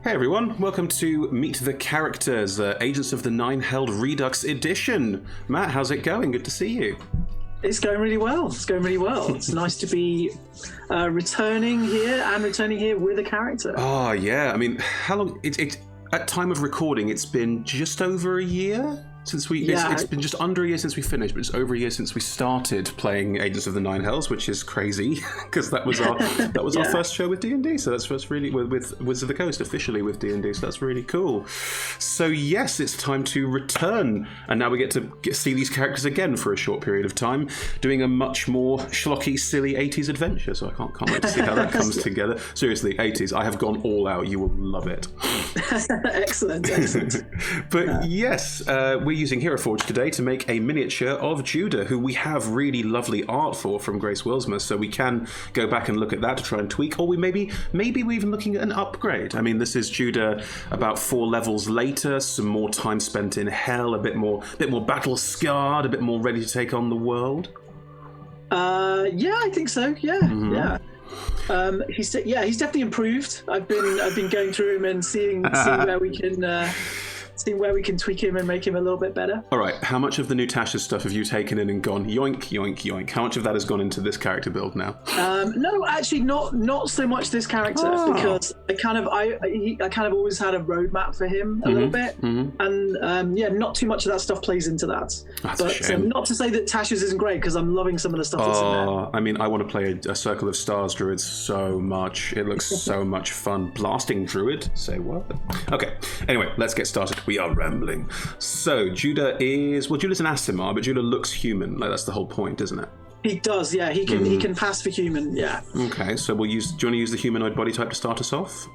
Hey everyone, welcome to Meet the Characters, Agents of the Nine Hells REDUX edition. Matt, how's it going? Good to see you. It's going really well. It's nice to be returning here with a character. Oh yeah, I mean, how long? It's at time of recording, it's been just over a year since we. Yeah. It's been just under a year since we finished, but it's over a year since we started playing Agents of the Nine Hells, which is crazy because that was our first show with D&D. So that's first really with Wizards of the Coast officially with D&D. So that's really cool. So yes, it's time to return, and now we get to see these characters again for a short period of time, doing a much more schlocky, silly 80s adventure. So I can't wait to see how that comes together. Seriously, 80s. I have gone all out. You will love it. Excellent. But yes, we're using Hero Forge today to make a miniature of Judah, who we have really lovely art for from Grace Wilsmer, so we can go back and look at that to try and tweak, or we maybe we're even looking at an upgrade. I mean, this is Judah about 4 levels later, some more time spent in hell, a bit more battle scarred, a bit more ready to take on the world. Yeah, I think so. Yeah, Mm-hmm. yeah. He's definitely improved. I've been going through him and seeing where we can. See where we can tweak him and make him a little bit better. All right, how much of the new Tasha stuff have you taken in and gone yoink, yoink, yoink? How much of that has gone into this character build now? No, actually, not so much this character because I kind of always had a roadmap for him a little bit, and not too much of that stuff plays into that. That's a shame. Not to say that Tasha's isn't great because I'm loving some of the stuff that's in there. I mean, I want to play a Circle of Stars Druid so much. It looks so much fun. Blasting Druid? Say what? Okay. Anyway, let's get started. We are rambling. So Judah's an aasimar, but Judah looks human. Like that's the whole point, isn't it? He does, yeah. He can pass for human, yeah. Okay, so do you want to use the humanoid body type to start us off?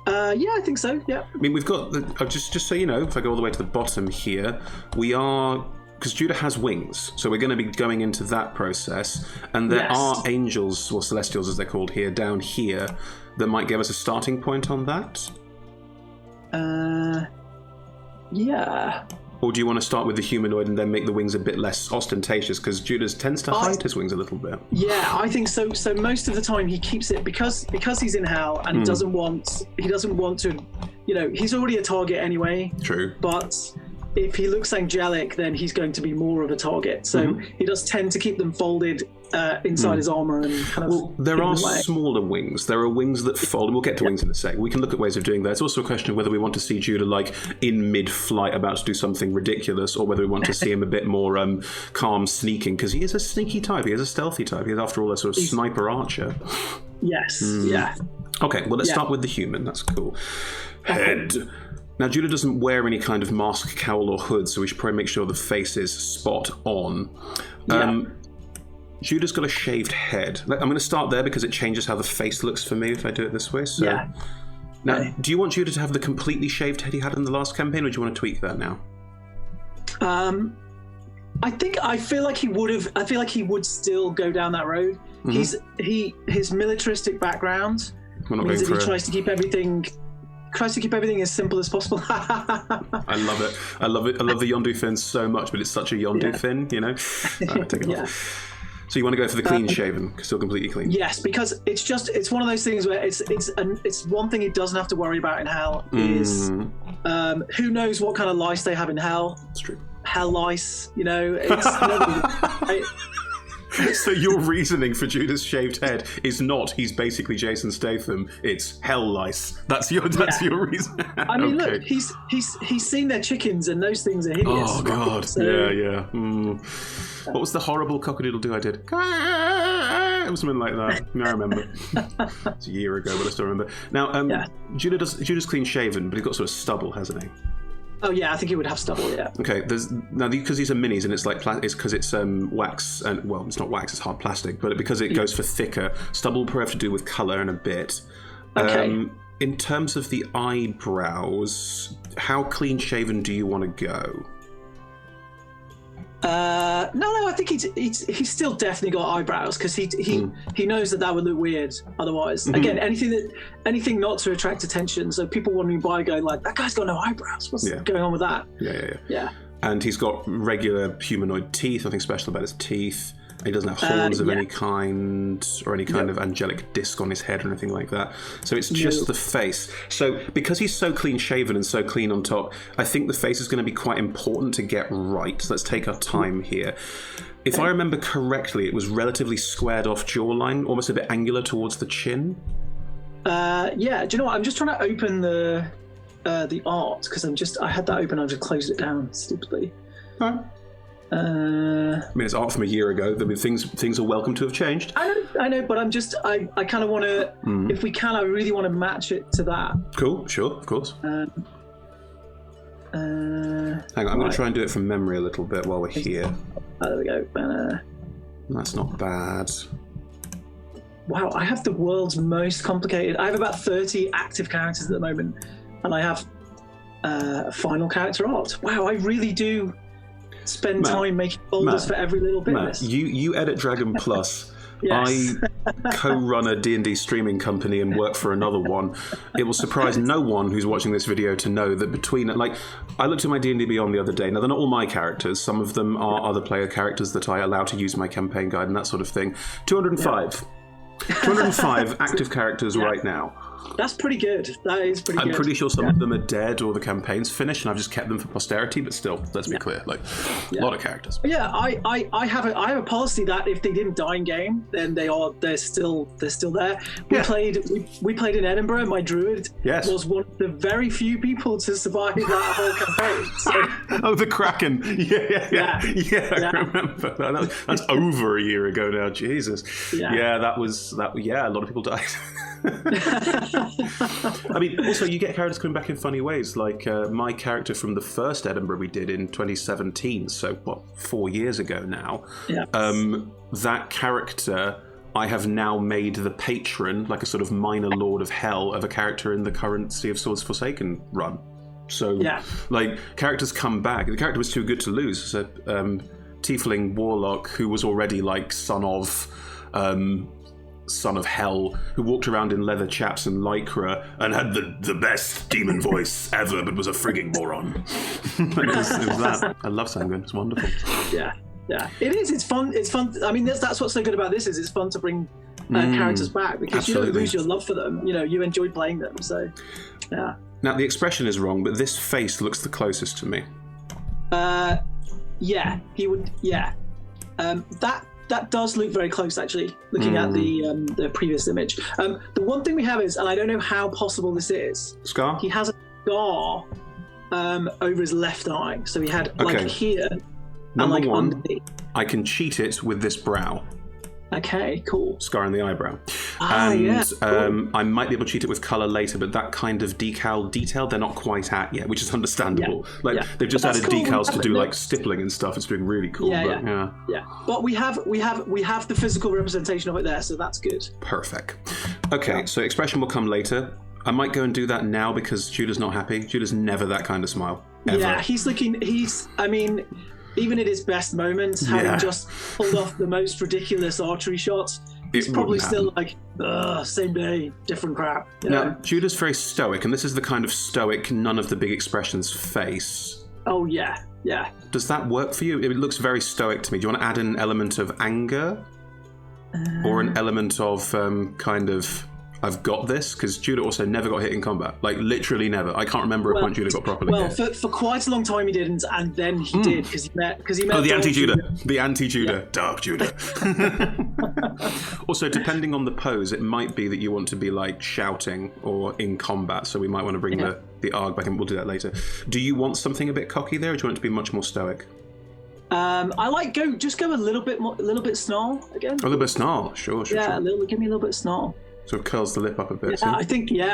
Yeah, I think so, yeah. I mean, we've got, just so you know, if I go all the way to the bottom here, because Judah has wings, so we're going to be going into that process, and there are angels, or celestials as they're called here, down here, that might give us a starting point on that. Yeah. Or do you want to start with the humanoid and then make the wings a bit less ostentatious? Because Judah tends to hide his wings a little bit. Yeah, I think so. So most of the time he keeps it because he's in hell and he doesn't want to. He's already a target anyway. True. But if he looks angelic, then he's going to be more of a target. So he does tend to keep them folded inside his armor and kind of. Well, there are smaller wings. There are wings that fold, and we'll get to wings in a sec. We can look at ways of doing that. It's also a question of whether we want to see Judah like in mid-flight about to do something ridiculous, or whether we want to see him a bit more calm, sneaking, because he is a sneaky type. He is a stealthy type. He is, after all, a sort of sniper archer. Yes. Yeah. Okay. Well, let's start with the human. That's cool. Head. Now, Judah doesn't wear any kind of mask, cowl, or hood, so we should probably make sure the face is spot on. Judah's got a shaved head. I'm going to start there because it changes how the face looks for me if I do it this way. So, now, do you want Judah to have the completely shaved head he had in the last campaign, or do you want to tweak that now? I feel like he would have. I feel like he would still go down that road. His militaristic background means that he tries to keep everything as simple as possible. I love it. I love the Yondu fin so much, but it's such a Yondu fin, you know? Take it off. So you want to go for the clean shaven, still completely clean? Yes, because it's one of those things where it's one thing he doesn't have to worry about in hell is who knows what kind of lice they have in hell. It's true. Hell lice, it's So your reasoning for Judah's shaved head is not he's basically Jason Statham, it's hell lice. That's your reason. I mean, look, he's seen their chickens and those things are hideous. Oh god. So... Yeah. What was the horrible cockadoodle-doo I did? It was something like that. I remember. It's a year ago, but I still remember. Now, Judah's clean shaven, but he's got sort of stubble, hasn't he? Oh yeah, I think he would have stubble. Yeah. Okay. Because these are minis and it's like it's because it's wax and it's not wax, it's hard plastic, but because it goes for thicker, stubble will probably have to do with color in a bit. Okay. In terms of the eyebrows, how clean shaven do you want to go? No, I think he's still definitely got eyebrows because he knows that would look weird otherwise. Again, anything not to attract attention. So people wandering by going like, that guy's got no eyebrows. What's going on with that? Yeah. And he's got regular humanoid teeth. Nothing special about his teeth. He doesn't have horns of any kind or any kind of angelic disc on his head or anything like that. So it's just the face. So because he's so clean shaven and so clean on top, I think the face is going to be quite important to get right. So let's take our time here. If I remember correctly, it was relatively squared off jawline, almost a bit angular towards the chin. Yeah, do you know what? I'm just trying to open the art because I had that open. I just closed it down stupidly. All right. I mean, it's art from a year ago. I mean, things are welcome to have changed. I know, but I kind of want to, if we can, I really want to match it to that. Cool, sure, of course. Hang on, I'm going to try and do it from memory a little bit while we're here. There we go. That's not bad. Wow, I have the world's most complicated. I have about 30 active characters at the moment, and I have final character art. Wow, I really do spend time making folders for every little bit. You edit Dragon Plus. Yes. I co-run a D&D streaming company and work for another one. It will surprise no one who's watching this video to know that between it, like, I looked at my D&D Beyond the other day. Now, they're not all my characters. Some of them are other player characters that I allow to use my campaign guide and that sort of thing. 205. 205 active characters right now. That's pretty good. That is pretty good. I'm pretty sure some of them are dead or the campaign's finished, and I've just kept them for posterity. But still, let's be clear, like a lot of characters. Yeah, I have a policy that if they didn't die in game, then they're still there. We played in Edinburgh. My druid was one of the very few people to survive that whole campaign. So. Oh, the Kraken! Yeah. I remember that. That's over a year ago now. Jesus. Yeah, that was that. Yeah, a lot of people died. I mean, also you get characters coming back in funny ways. Like my character from the first Edinburgh we did in 2017, so 4 years ago now. Yeah. That character I have now made the patron, like a sort of minor lord of hell, of a character in the current Sea of Swords Forsaken run. So, like, characters come back. The character was too good to lose. So, Tiefling Warlock, who was already like son of hell, who walked around in leather chaps and lycra and had the best demon voice ever, but was a frigging moron. it was that. I love Sanguine. It's wonderful. Yeah. It is. It's fun. I mean, that's what's so good about this is it's fun to bring characters back because you don't lose your love for them. You know, you enjoy playing them. So, yeah. Now the expression is wrong, but this face looks the closest to me. Yeah, he would. Yeah, that does look very close, actually, looking at the previous image. The one thing we have is, and I don't know how possible this is... Scar? He has a scar over his left eye. So he had, like, here, Number and, like, one, underneath. I can cheat it with this brow. Okay, cool. Scar in the eyebrow. Cool. I might be able to cheat it with colour later, but that kind of decal detail they're not quite at yet, which is understandable. They've just added decals to do like stippling and stuff. It's doing really cool. But we have the physical representation of it there, so that's good. Perfect. Okay, so expression will come later. I might go and do that now because Judah's not happy. Judah's never that kind of smile. Ever. Yeah, I mean, even at his best moments, having just pulled off the most ridiculous archery shots, he's probably still like, same day, different crap. Now, Judah's very stoic, and this is the kind of stoic, none of the big expressions face. Oh, yeah. Does that work for you? It looks very stoic to me. Do you want to add an element of anger? Or an element of kind of... I've got this, because Judah also never got hit in combat. Like, literally never. I can't remember a point Judah got properly hit. For quite a long time he didn't, and then he did, because he met the anti-Judah. The anti-Judah. Dark Judah. Also, depending on the pose, it might be that you want to be, like, shouting or in combat, so we might want to bring the ARG back, and we'll do that later. Do you want something a bit cocky there, or do you want it to be much more stoic? I like go a little bit snarl again. A little bit snarl, sure. Yeah, give me a little bit snarl. So it curls the lip up a bit. Yeah,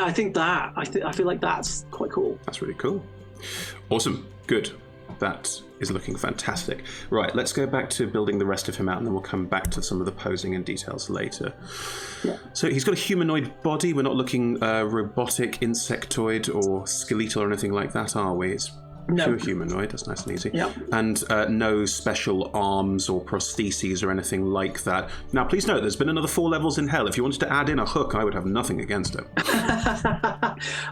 I think that. I feel like that's quite cool. That's really cool. Awesome. Good. That is looking fantastic. Right, let's go back to building the rest of him out, and then we'll come back to some of the posing and details later. Yeah. So he's got a humanoid body. We're not looking robotic, insectoid, or skeletal or anything like that, are we? It's pure humanoid. That's nice and easy. Yep. And no special arms or prostheses or anything like that. Now, please note, there's been another 4 levels in hell. If you wanted to add in a hook, I would have nothing against it.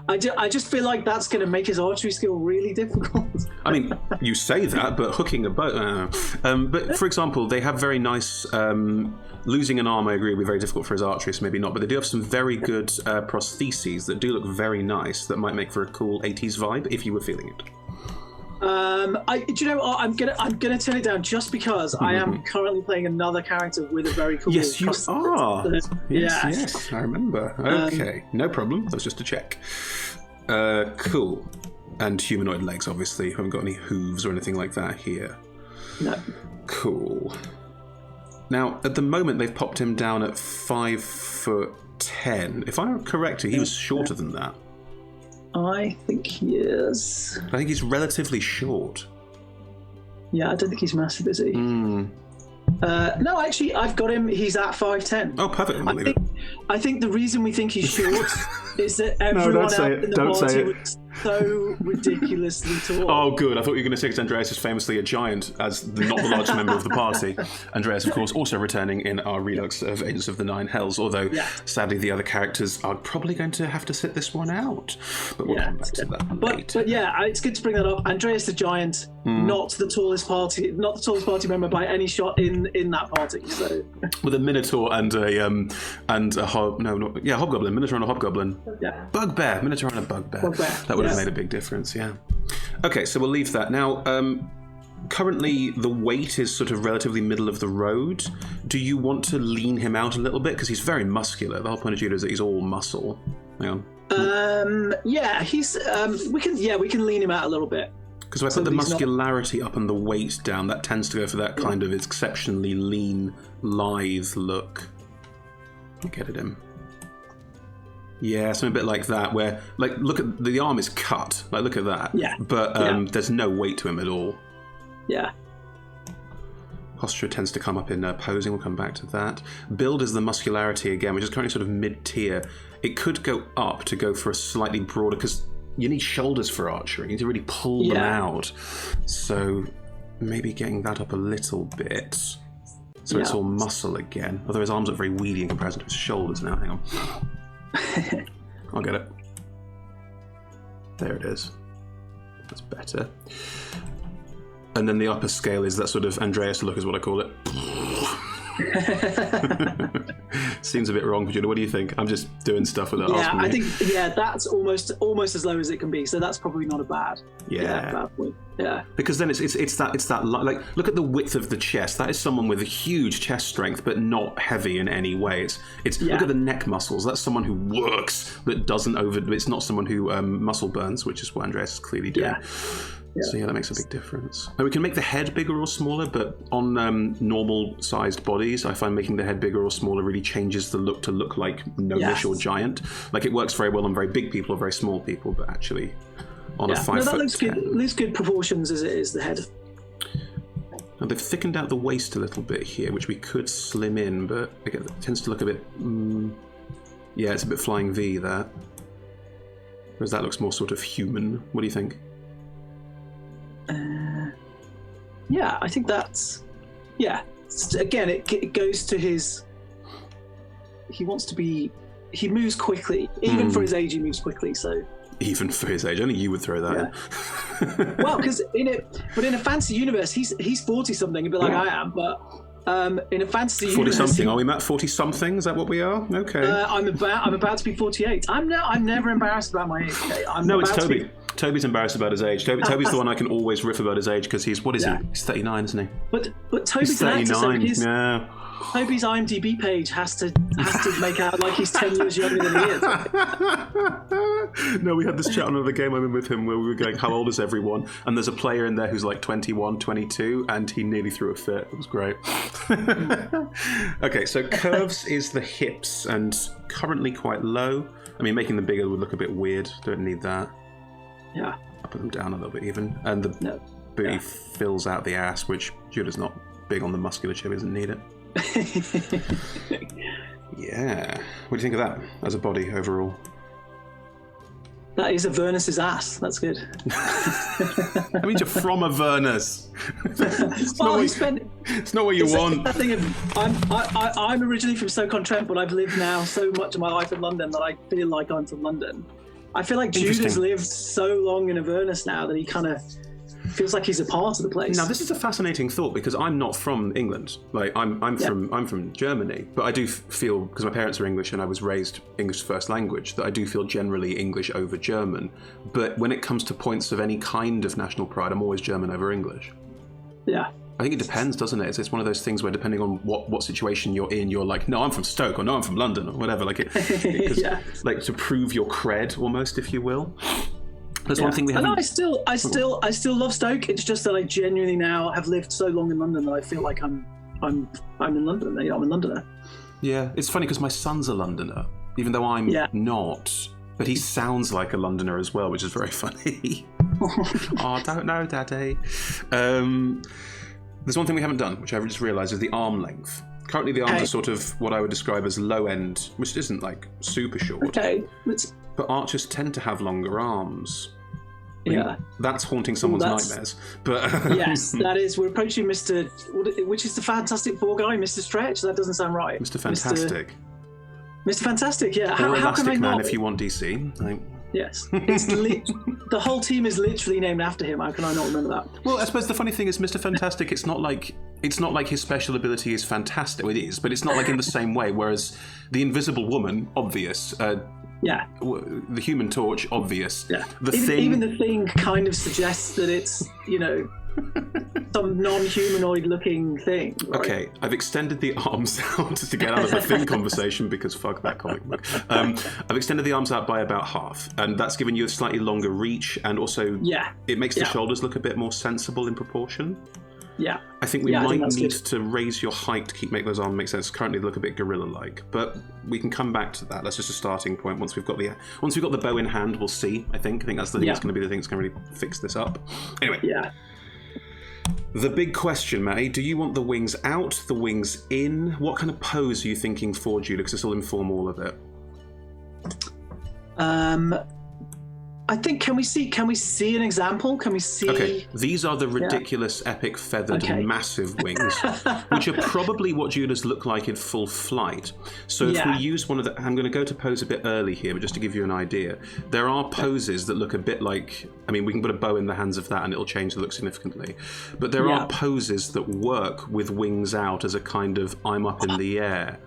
I just feel like that's going to make his archery skill really difficult. I mean, you say that, but hooking a bow... but, for example, they have very nice... losing an arm, I agree, would be very difficult for his archery, so maybe not. But they do have some very good prostheses that do look very nice that might make for a cool 80s vibe, if you were feeling it. Do you know what? I'm gonna turn it down just because I am currently playing another character with a very cool. Yes, you are. Yes, I remember. Okay, no problem. That was just a check. Cool. And humanoid legs, obviously. Haven't got any hooves or anything like that here. No. Cool. Now, at the moment, they've popped him down at 5'10". If I'm correct, he was shorter than that. I think he is. I think he's relatively short. Yeah, I don't think he's massive, is he? No, actually, I've got him. He's at 5'10". Oh, perfect. I think the reason we think he's short is that everyone else in the party was so ridiculously tall. Oh, good. I thought you were going to say because Andreas is famously a giant, as not the largest member of the party. Andreas, of course, also returning in our Redux of Agents of the Nine Hells, although sadly the other characters are probably going to have to sit this one out. But we'll come back to that later. But yeah, it's good to bring that up. Andreas the Giant, not the tallest party member by any shot in that party. So with a Minotaur and a Hobgoblin, Minotaur and a Hobgoblin. Yeah. Bugbear, Minotaur and a Bugbear. That would have made a big difference, yeah. Okay, so we'll leave that. Now, currently the weight is sort of relatively middle of the road. Do you want to lean him out a little bit? Because he's very muscular. The whole point of Judah is that he's all muscle. Hang on. Yeah, he's... we can lean him out a little bit. Because if I put the muscularity up and the weight down, that tends to go for that kind of exceptionally lean, lithe look. I'll get at him. Yeah, something a bit like that, where, like, look at the arm is cut. Like, look at that. Yeah. But there's no weight to him at all. Yeah. Posture tends to come up in posing. We'll come back to that. Build is the muscularity again, which is currently sort of mid-tier. It could go up to go for a slightly broader, because you need shoulders for archery. You need to really pull them out. So maybe getting that up a little bit. So it's all muscle again. Although his arms look very weedy in comparison to his shoulders now. Hang on. I'll get it. There it is. That's better. And then the upper scale is that sort of Andreas look, is what I call it. Seems a bit wrong, Virginia. What do you think? I'm just doing stuff without asking. I think that's almost as low as it can be. So that's probably not a bad. Bad point. Yeah. Because then it's that like, look at the width of the chest. That is someone with a huge chest strength, but not heavy in any way. It's look at the neck muscles. That's someone who works but doesn't it's not someone who muscle burns, which is what Andreas is clearly doing. Yeah. So yeah, that makes a big difference. Now, we can make the head bigger or smaller, but on normal-sized bodies, I find making the head bigger or smaller really changes the look to look like gnomish or giant. Like, it works very well on very big people or very small people, but actually on a 5'10". No, that looks good proportions as it is, the head. Now, they've thickened out the waist a little bit here, which we could slim in, but again, it tends to look a bit... yeah, it's a bit flying V there. Whereas that looks more sort of human. What do you think? Yeah, I think that's... Yeah. Again, it goes to his... He wants to be... He moves quickly. Even for his age, he moves quickly, so... Even for his age? I think you would throw that in. Well, because in a fantasy universe, he's 40-something, a bit like I am, but... in a fantasy 40-something, are we, Matt? 40-something? Is that what we are? Okay. I'm about to be 48. I'm never embarrassed about my age. Okay? It's Toby. Toby's embarrassed about his age. Toby's the one I can always riff about his age because he's, what is he? He's 39, isn't he? But Toby's 39. Toby's IMDb page has to make out like he's 10 years younger than he is. No, we had this chat on another game I'm in with him where we were going, how old is everyone? And there's a player in there who's like 21, 22, and he nearly threw a fit. It was great. Okay, so curves is the hips, and currently quite low. I mean, making them bigger would look a bit weird. Don't need that. Yeah. I'll put them down a little bit even. And the booty fills out the ass, which Judah's not big on the musculature, doesn't need it. Yeah. What do you think of that as a body overall? That is Avernus's ass. That's good. I mean, you're from Avernus. It's not what you want. I'm originally from Stoke-on-Trent, but I've lived now so much of my life in London that I feel like I'm from London. I feel like Jude has lived so long in Avernus now that he kind of feels like he's a part of the place. Now, this is a fascinating thought because I'm not from England. Like, I'm from Germany, but I do feel, because my parents are English and I was raised English first language, that I do feel generally English over German. But when it comes to points of any kind of national pride, I'm always German over English. Yeah. I think it depends, doesn't it? It's one of those things where, depending on what situation you're in, you're like, no, I'm from Stoke, or no, I'm from London, or whatever. Like like to prove your cred, almost, if you will. There's one thing we haven't. And I still love Stoke. It's just that I genuinely now have lived so long in London that I feel like I'm in London. I'm a Londoner. Yeah, it's funny because my son's a Londoner, even though I'm not. But he sounds like a Londoner as well, which is very funny. I don't know, Daddy. There's one thing we haven't done, which I just realised, is the arm length. Currently, the arms are sort of what I would describe as low end, which isn't like super short. Okay. But archers tend to have longer arms. Yeah. That's haunting someone's nightmares. But yes, that is. We're approaching Mr. Which is the Fantastic Four guy, Mr. Stretch? That doesn't sound right. Mr. Fantastic. Mr. Fantastic, yeah. Or how Elastic can I Man, not? if you want DC. Yes. The whole team is literally named after him. How can I not remember that? Well, I suppose the funny thing is Mr. Fantastic, it's not like his special ability is fantastic. Well, it is, but it's not like in the same way. Whereas the Invisible Woman, obvious. The Human Torch, obvious. Yeah. Even the Thing kind of suggests that it's, some non-humanoid looking thing. Right? Okay, I've extended the arms out to get out of the Thing conversation because fuck that comic book. I've extended the arms out by about half, and that's given you a slightly longer reach, and also it makes the shoulders look a bit more sensible in proportion. Yeah. I think we might need to raise your height to make those arms make sense. Currently they look a bit gorilla-like, but we can come back to that. That's just a starting point. Once we've got the bow in hand, we'll see. I think that's the thing that's going to be the thing that's going to really fix this up. Anyway. Yeah. The big question, Matty, do you want the wings out, the wings in? What kind of pose are you thinking for Judah? Because this will inform all of it. I think, can we see an example? Can we see? Okay, these are the ridiculous, epic, feathered, massive wings, which are probably what Judah's look like in full flight. So if we use one of the, I'm going to go to pose a bit early here, but just to give you an idea, there are poses that look a bit like, I mean, we can put a bow in the hands of that and it'll change the look significantly. But there are poses that work with wings out as a kind of, I'm up in the air.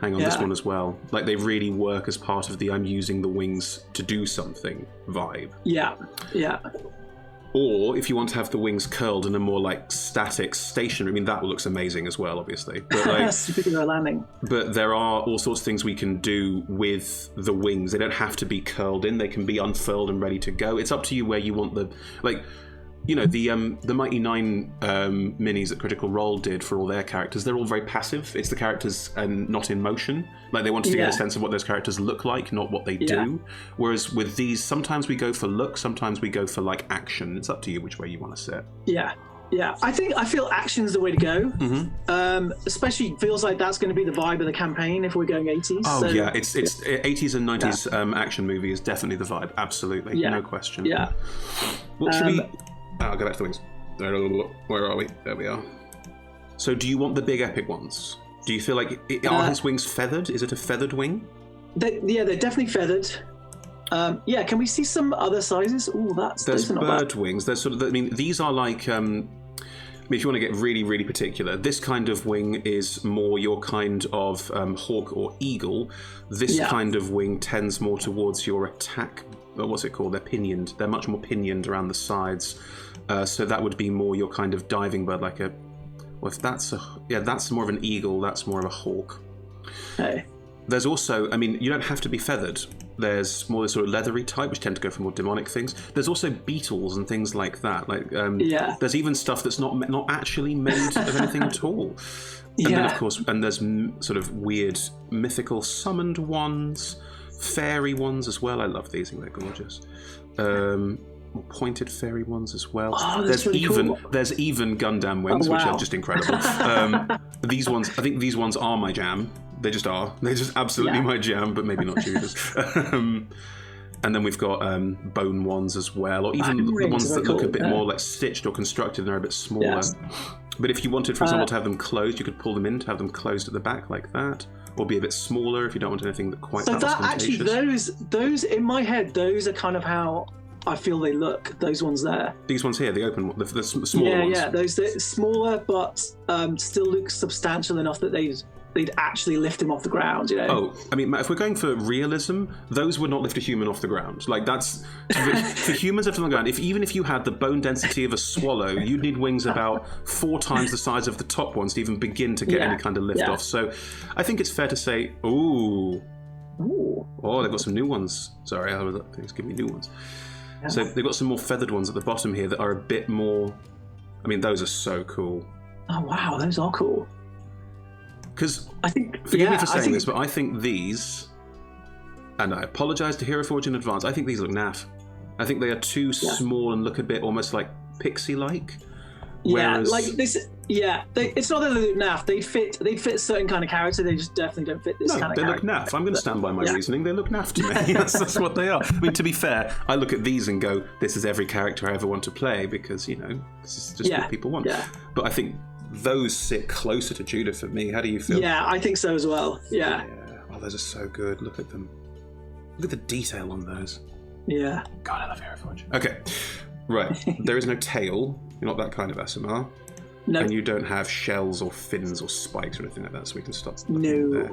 Hang on, this one as well. Like they really work as part of the I'm using the wings to do something vibe. Yeah. Or if you want to have the wings curled and a more like static, stationary, I mean, that looks amazing as well, obviously. But like, landing. But there are all sorts of things we can do with the wings. They don't have to be curled in. They can be unfurled and ready to go. It's up to you where you want the, like, the Mighty Nine minis that Critical Role did for all their characters, they're all very passive. It's the characters and not in motion. Like they wanted to get a sense of what those characters look like, not what they do. Whereas with these, sometimes we go for look, sometimes we go for like action. It's up to you which way you want to sit. Yeah. I feel action's the way to go. Mm-hmm. Especially feels like that's going to be the vibe of the campaign if we're going 80s. Oh so, yeah, it's 80s and 90s action movie is definitely the vibe. Absolutely, no question. Yeah. What should we? I'll go back to the wings. Where are we? There we are. So do you want the big epic ones? Do you feel like, are his wings feathered? Is it a feathered wing? They're definitely feathered. Can we see some other sizes? There's bird wings. There's sort of, I mean, these are like, if you want to get really, really particular, this kind of wing is more your kind of hawk or eagle. This kind of wing tends more towards your attack. What's it called? They're pinioned. They're much more pinioned around the sides. So that would be more your kind of diving bird, like a. Well, if that's that's more of an eagle. That's more of a hawk. Hey. There's also, I mean, you don't have to be feathered. There's more the sort of leathery type, which tend to go for more demonic things. There's also beetles and things like that. Like, there's even stuff that's not actually made of anything at all. And then, of course, and there's sort of weird mythical summoned ones, fairy ones as well. I love these. I think they're gorgeous. More pointed fairy ones as well. There's even Gundam wings, which are just incredible. These ones, I think these ones are my jam. They just are. They're just absolutely my jam, but maybe not Judah's. And then we've got bone ones as well, or even the ones that look a bit more like stitched or constructed and are a bit smaller. Yes. But if you wanted, for example, to have them closed, you could pull them in to have them closed at the back like that. or be a bit smaller if you don't want anything that quite So that actually, ostentatious. those in my head, those are kind of how I feel they look. Those ones there. These ones here, the open, the smaller ones. Yeah, those smaller, but still look substantial enough that they'd actually lift him off the ground, you know? Oh, I mean, if we're going for realism, those would not lift a human off the ground. Like, that's... For humans lifted on the ground, even if you had the bone density of a swallow, you'd need wings about 4 times the size of the top ones to even begin to get any kind of lift off. So I think it's fair to say, ooh. Oh, they've got some new ones. Sorry, I was giving me new ones. Yeah. So they've got some more feathered ones at the bottom here that are a bit more... I mean, those are so cool. Oh, wow, those are cool. Because, forgive me for saying this, but I think these, and I apologise to Hero Forge in advance, I think these look naff. I think they are too small and look a bit almost like pixie-like. Whereas... Yeah, like this. Yeah, it's not that they look naff. They'd fit a certain kind of character. They just definitely don't fit this kind of character. They look naff. I'm going to stand by my reasoning. They look naff to me. That's what they are. I mean, to be fair, I look at these and go, this is every character I ever want to play because, you know, this is just what people want. Yeah. But I think those sit closer to Judah for me. How do you feel? Yeah, I think so as well. Yeah. Oh, those are so good. Look at them. Look at the detail on those. Yeah. God, I love Hero Forge. Okay. Right. There is no tail. You're not that kind of aasimar. No. And you don't have shells or fins or spikes or anything like that, so we can stop. No. There.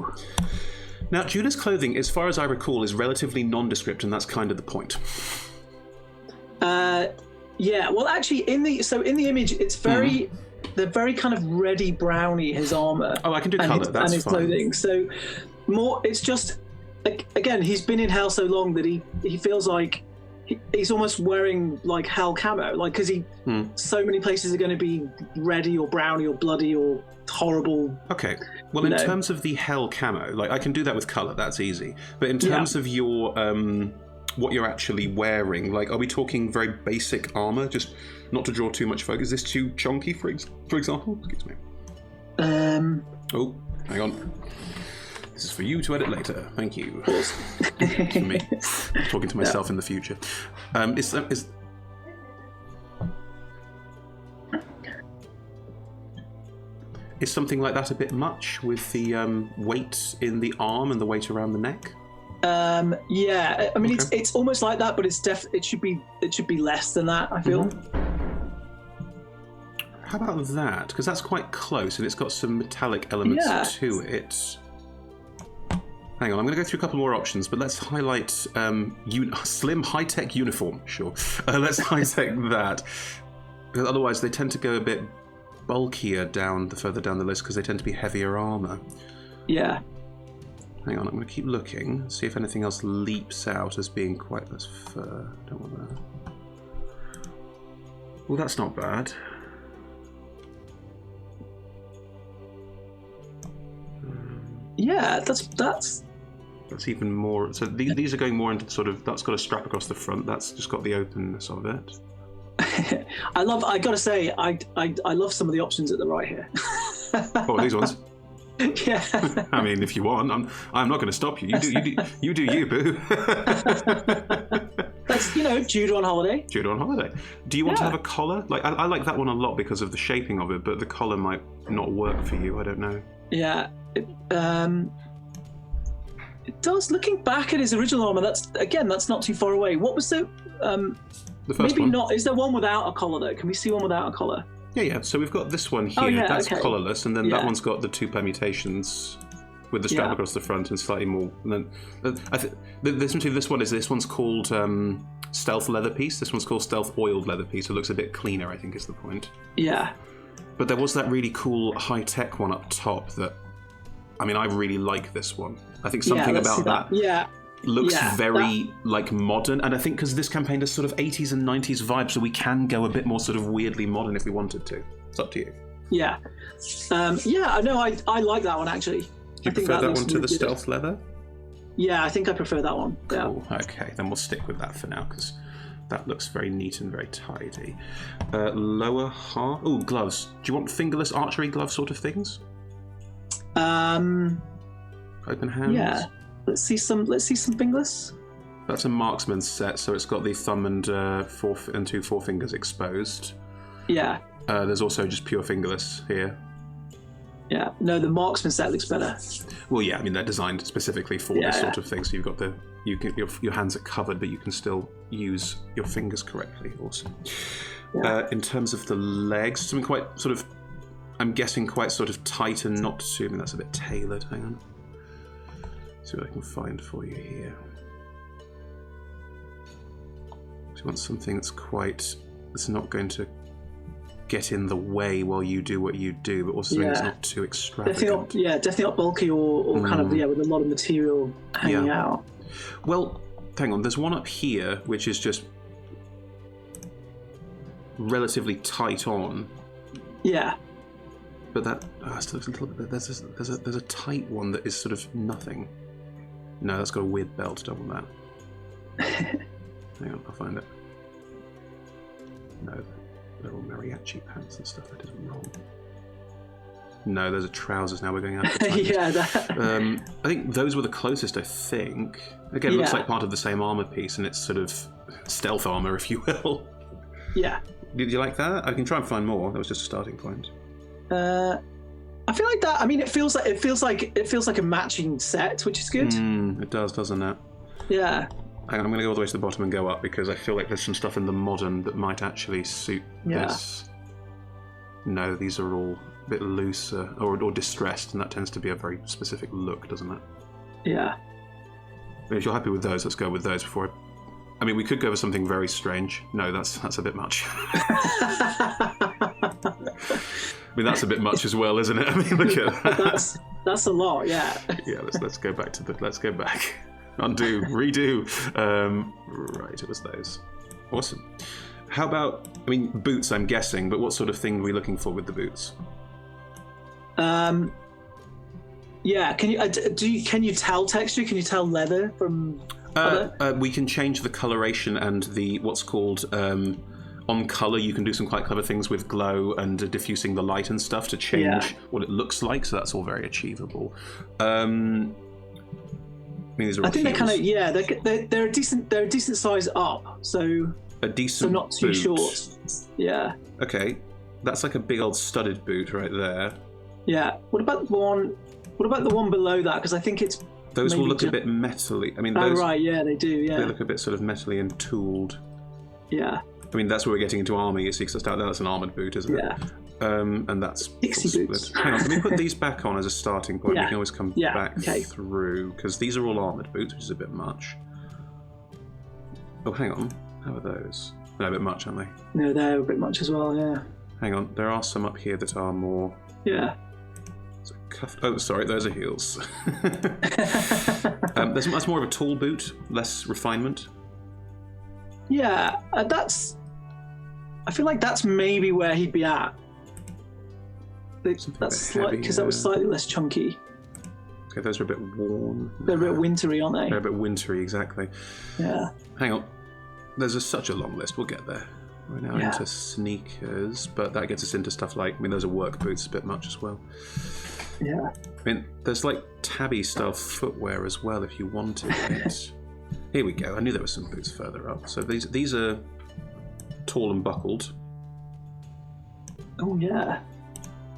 Now, Judah's clothing, as far as I recall, is relatively nondescript, and that's kind of the point. Yeah. Well, actually, in the image, it's very. They're very kind of reddy browny, his armor. Oh, I can do colour, that's and his fine. Clothing. So more, it's just, again, he's been in Hell so long that he feels like he's almost wearing like Hell camo, like, because so many places are going to be reddy or browny or bloody or horrible. Okay, well, in terms of the Hell camo, like, I can do that with colour, that's easy. But in terms of your, what you're actually wearing, like, are we talking very basic armor, just not to draw too much focus? Is this too chunky, for example? Excuse me. Oh, hang on. This is for you to edit later. Thank you. For me. I'm talking to myself in the future. Is something like that a bit much with the weight in the arm and the weight around the neck? Yeah, I mean, it's almost like that, but it should be less than that, I feel. How about that? Because that's quite close, and it's got some metallic elements to it. Hang on, I'm going to go through a couple more options, but let's highlight slim high-tech uniform. Sure, let's high-tech that. Because otherwise, they tend to go a bit bulkier further down the list because they tend to be heavier armor. Yeah. Hang on, I'm going to keep looking, see if anything else leaps out as being quite less fur. Don't want that. Well, that's not bad. Yeah, that's even more. So these are going more into sort of, that's got a strap across the front. That's just got the openness of it. I gotta say, I love some of the options at the right here. Oh, these ones. Yeah. I mean, if you want, I'm not going to stop you. You do you, boo. That's, Judah on holiday. Judah on holiday. Do you want to have a collar? Like, I like that one a lot because of the shaping of it, but the collar might not work for you. I don't know. Yeah. It does. Looking back at his original armor, that's not too far away. What was the first maybe one? Not. Is there one without a collar though? Can we see one without a collar? Yeah. So we've got this one here. That's collarless, and then that one's got the 2 permutations with the strap across the front and slightly more. And then I think this one's called stealth leather piece. This one's called stealth oiled leather piece. It looks a bit cleaner, I think, is the point. Yeah. But there was that really cool high tech one up top that, I mean, I really like this one. I think something about that. Looks very like modern, and I think because this campaign does sort of 80s and 90s vibe, so we can go a bit more sort of weirdly modern if we wanted to. It's up to you. Yeah. No, I like that one actually. Do you prefer that one to the stealth leather? Yeah, I think I prefer that one. Cool. Yeah. Okay, then we'll stick with that for now because that looks very neat and very tidy. Lower half. Oh, gloves. Do you want fingerless archery glove sort of things? Open hands. Yeah. Let's see some fingerless. That's a marksman's set, so it's got the thumb and 2 forefingers exposed. Yeah. There's also just pure fingerless here. Yeah, no, the marksman set looks better. Well, yeah, I mean they're designed specifically for this sort of thing. So you've got your hands are covered, but you can still use your fingers correctly. Awesome. Yeah. In terms of the legs, something quite sort of, I'm guessing quite sort of tight and not too. I mean that's a bit tailored. Hang on. See what I can find for you here. So you want something that's not going to get in the way while you do what you do, but also something that's not too extravagant. Definitely not bulky or kind of with a lot of material hanging out. Well, hang on. There's one up here which is just relatively tight on. Yeah. But that still looks a little bit. There's a tight one that is sort of nothing. No, that's got a weird belt. Don't want that. Hang on, I'll find it. No, they're all mariachi pants and stuff. I did it wrong. No, those are trousers. Now we're going out. I think those were the closest. I think. Again, it looks like part of the same armor piece, and it's sort of stealth armor, if you will. Yeah. Did you like that? I can try and find more. That was just a starting point. I feel like that. I mean, it feels like a matching set, which is good. It does, doesn't it? Yeah. Hang on, I'm going to go all the way to the bottom and go up because I feel like there's some stuff in the modern that might actually suit this. No, these are all a bit looser or distressed, and that tends to be a very specific look, doesn't it? Yeah. If you're happy with those, let's go with those before. I mean, we could go with something very strange. No, that's a bit much. I mean, that's a bit much as well, isn't it? I mean, look at that. That's a lot, yeah. Yeah, let's go back to let's go back. Undo, redo. Right, it was those. Awesome. How about, I mean, boots, I'm guessing, but what sort of thing are we looking for with the boots? Yeah, can you tell texture? Can you tell leather from other? We can change the coloration and the what's called on color. You can do some quite clever things with glow and diffusing the light and stuff to change what it looks like. So that's all very achievable. I mean, these are. I think they're kind of they're a decent size up. So a decent. So not too boot. short. Yeah. Okay, that's like a big old studded boot right there. Yeah. What about the one below that? Because I think it's. Those will look a bit metally. I mean, those, right, yeah, they do. Yeah, they look a bit sort of metally and tooled. Yeah. I mean, that's where we're getting into armour. You see, because that's an armoured boot, isn't it? Yeah. And that's pixie boots. Hang on, let me put these back on as a starting point. Yeah. We can always come back through because these are all armoured boots, which is a bit much. Oh, hang on. How are those? They're a bit much, aren't they? No, they're a bit much as well. Yeah. Hang on, there are some up here that are more. Yeah. Oh, sorry, those are heels. That's more of a tall boot, less refinement. Yeah, I feel like that's maybe where he'd be at. That's because that was slightly less chunky. Okay, those are a bit worn. They're a bit wintry, aren't they? They're a bit wintry, exactly. Yeah. Hang on. There's such a long list. We'll get there. We're now into sneakers, but that gets us into stuff like, I mean, those are work boots, a bit much as well. Yeah. I mean, there's like tabby style footwear as well if you wanted it. Here we go. I knew there were some boots further up. So these are tall and buckled. Oh yeah.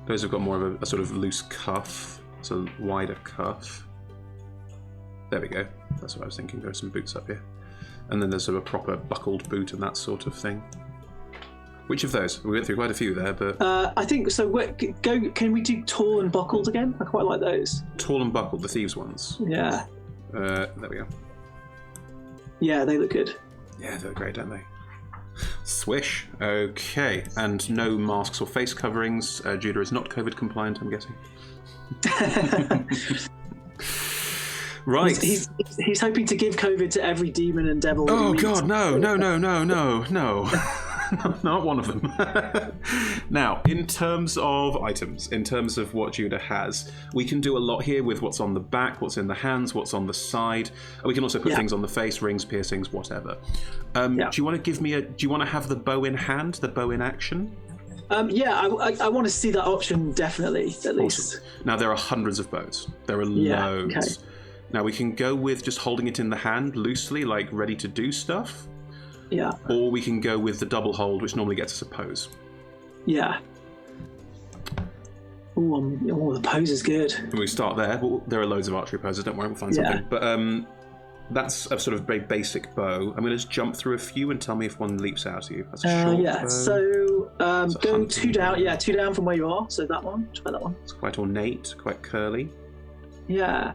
Those have got more of a sort of loose cuff, so wider cuff. There we go. That's what I was thinking. There are some boots up here. And then there's sort of a proper buckled boot and that sort of thing. Which of those? We went through quite a few there, but... I think, so can we do tall and buckled again? I quite like those. Tall and buckled, the thieves ones. Yeah. There we go. Yeah, they look good. Yeah, they look great, don't they? Swish. Okay. And no masks or face coverings. Judah is not COVID compliant, I'm guessing. Right. He's hoping to give COVID to every demon and devil. Oh, God, no. Not one of them. Now, in terms of items, in terms of what Judah has, we can do a lot here with what's on the back, what's in the hands, what's on the side. We can also put things on the face, rings, piercings, whatever. Do you want to give me do you want to have the bow in hand, the bow in action? Yeah, I want to see that option, definitely, at least. Awesome. Now, there are hundreds of bows. There are loads. Okay. Now, we can go with just holding it in the hand loosely, like ready to do stuff. Yeah. Or we can go with the double hold, which normally gets us a pose. Yeah. The pose is good. We start there. Well, there are loads of archery poses. Don't worry, we'll find something. But that's a sort of very basic bow. I'm going to just jump through a few and tell me if one leaps out at you. That's a short bow. So go 2 down. Yeah, 2 down from where you are. So that one. Try that one. It's quite ornate, quite curly. Yeah.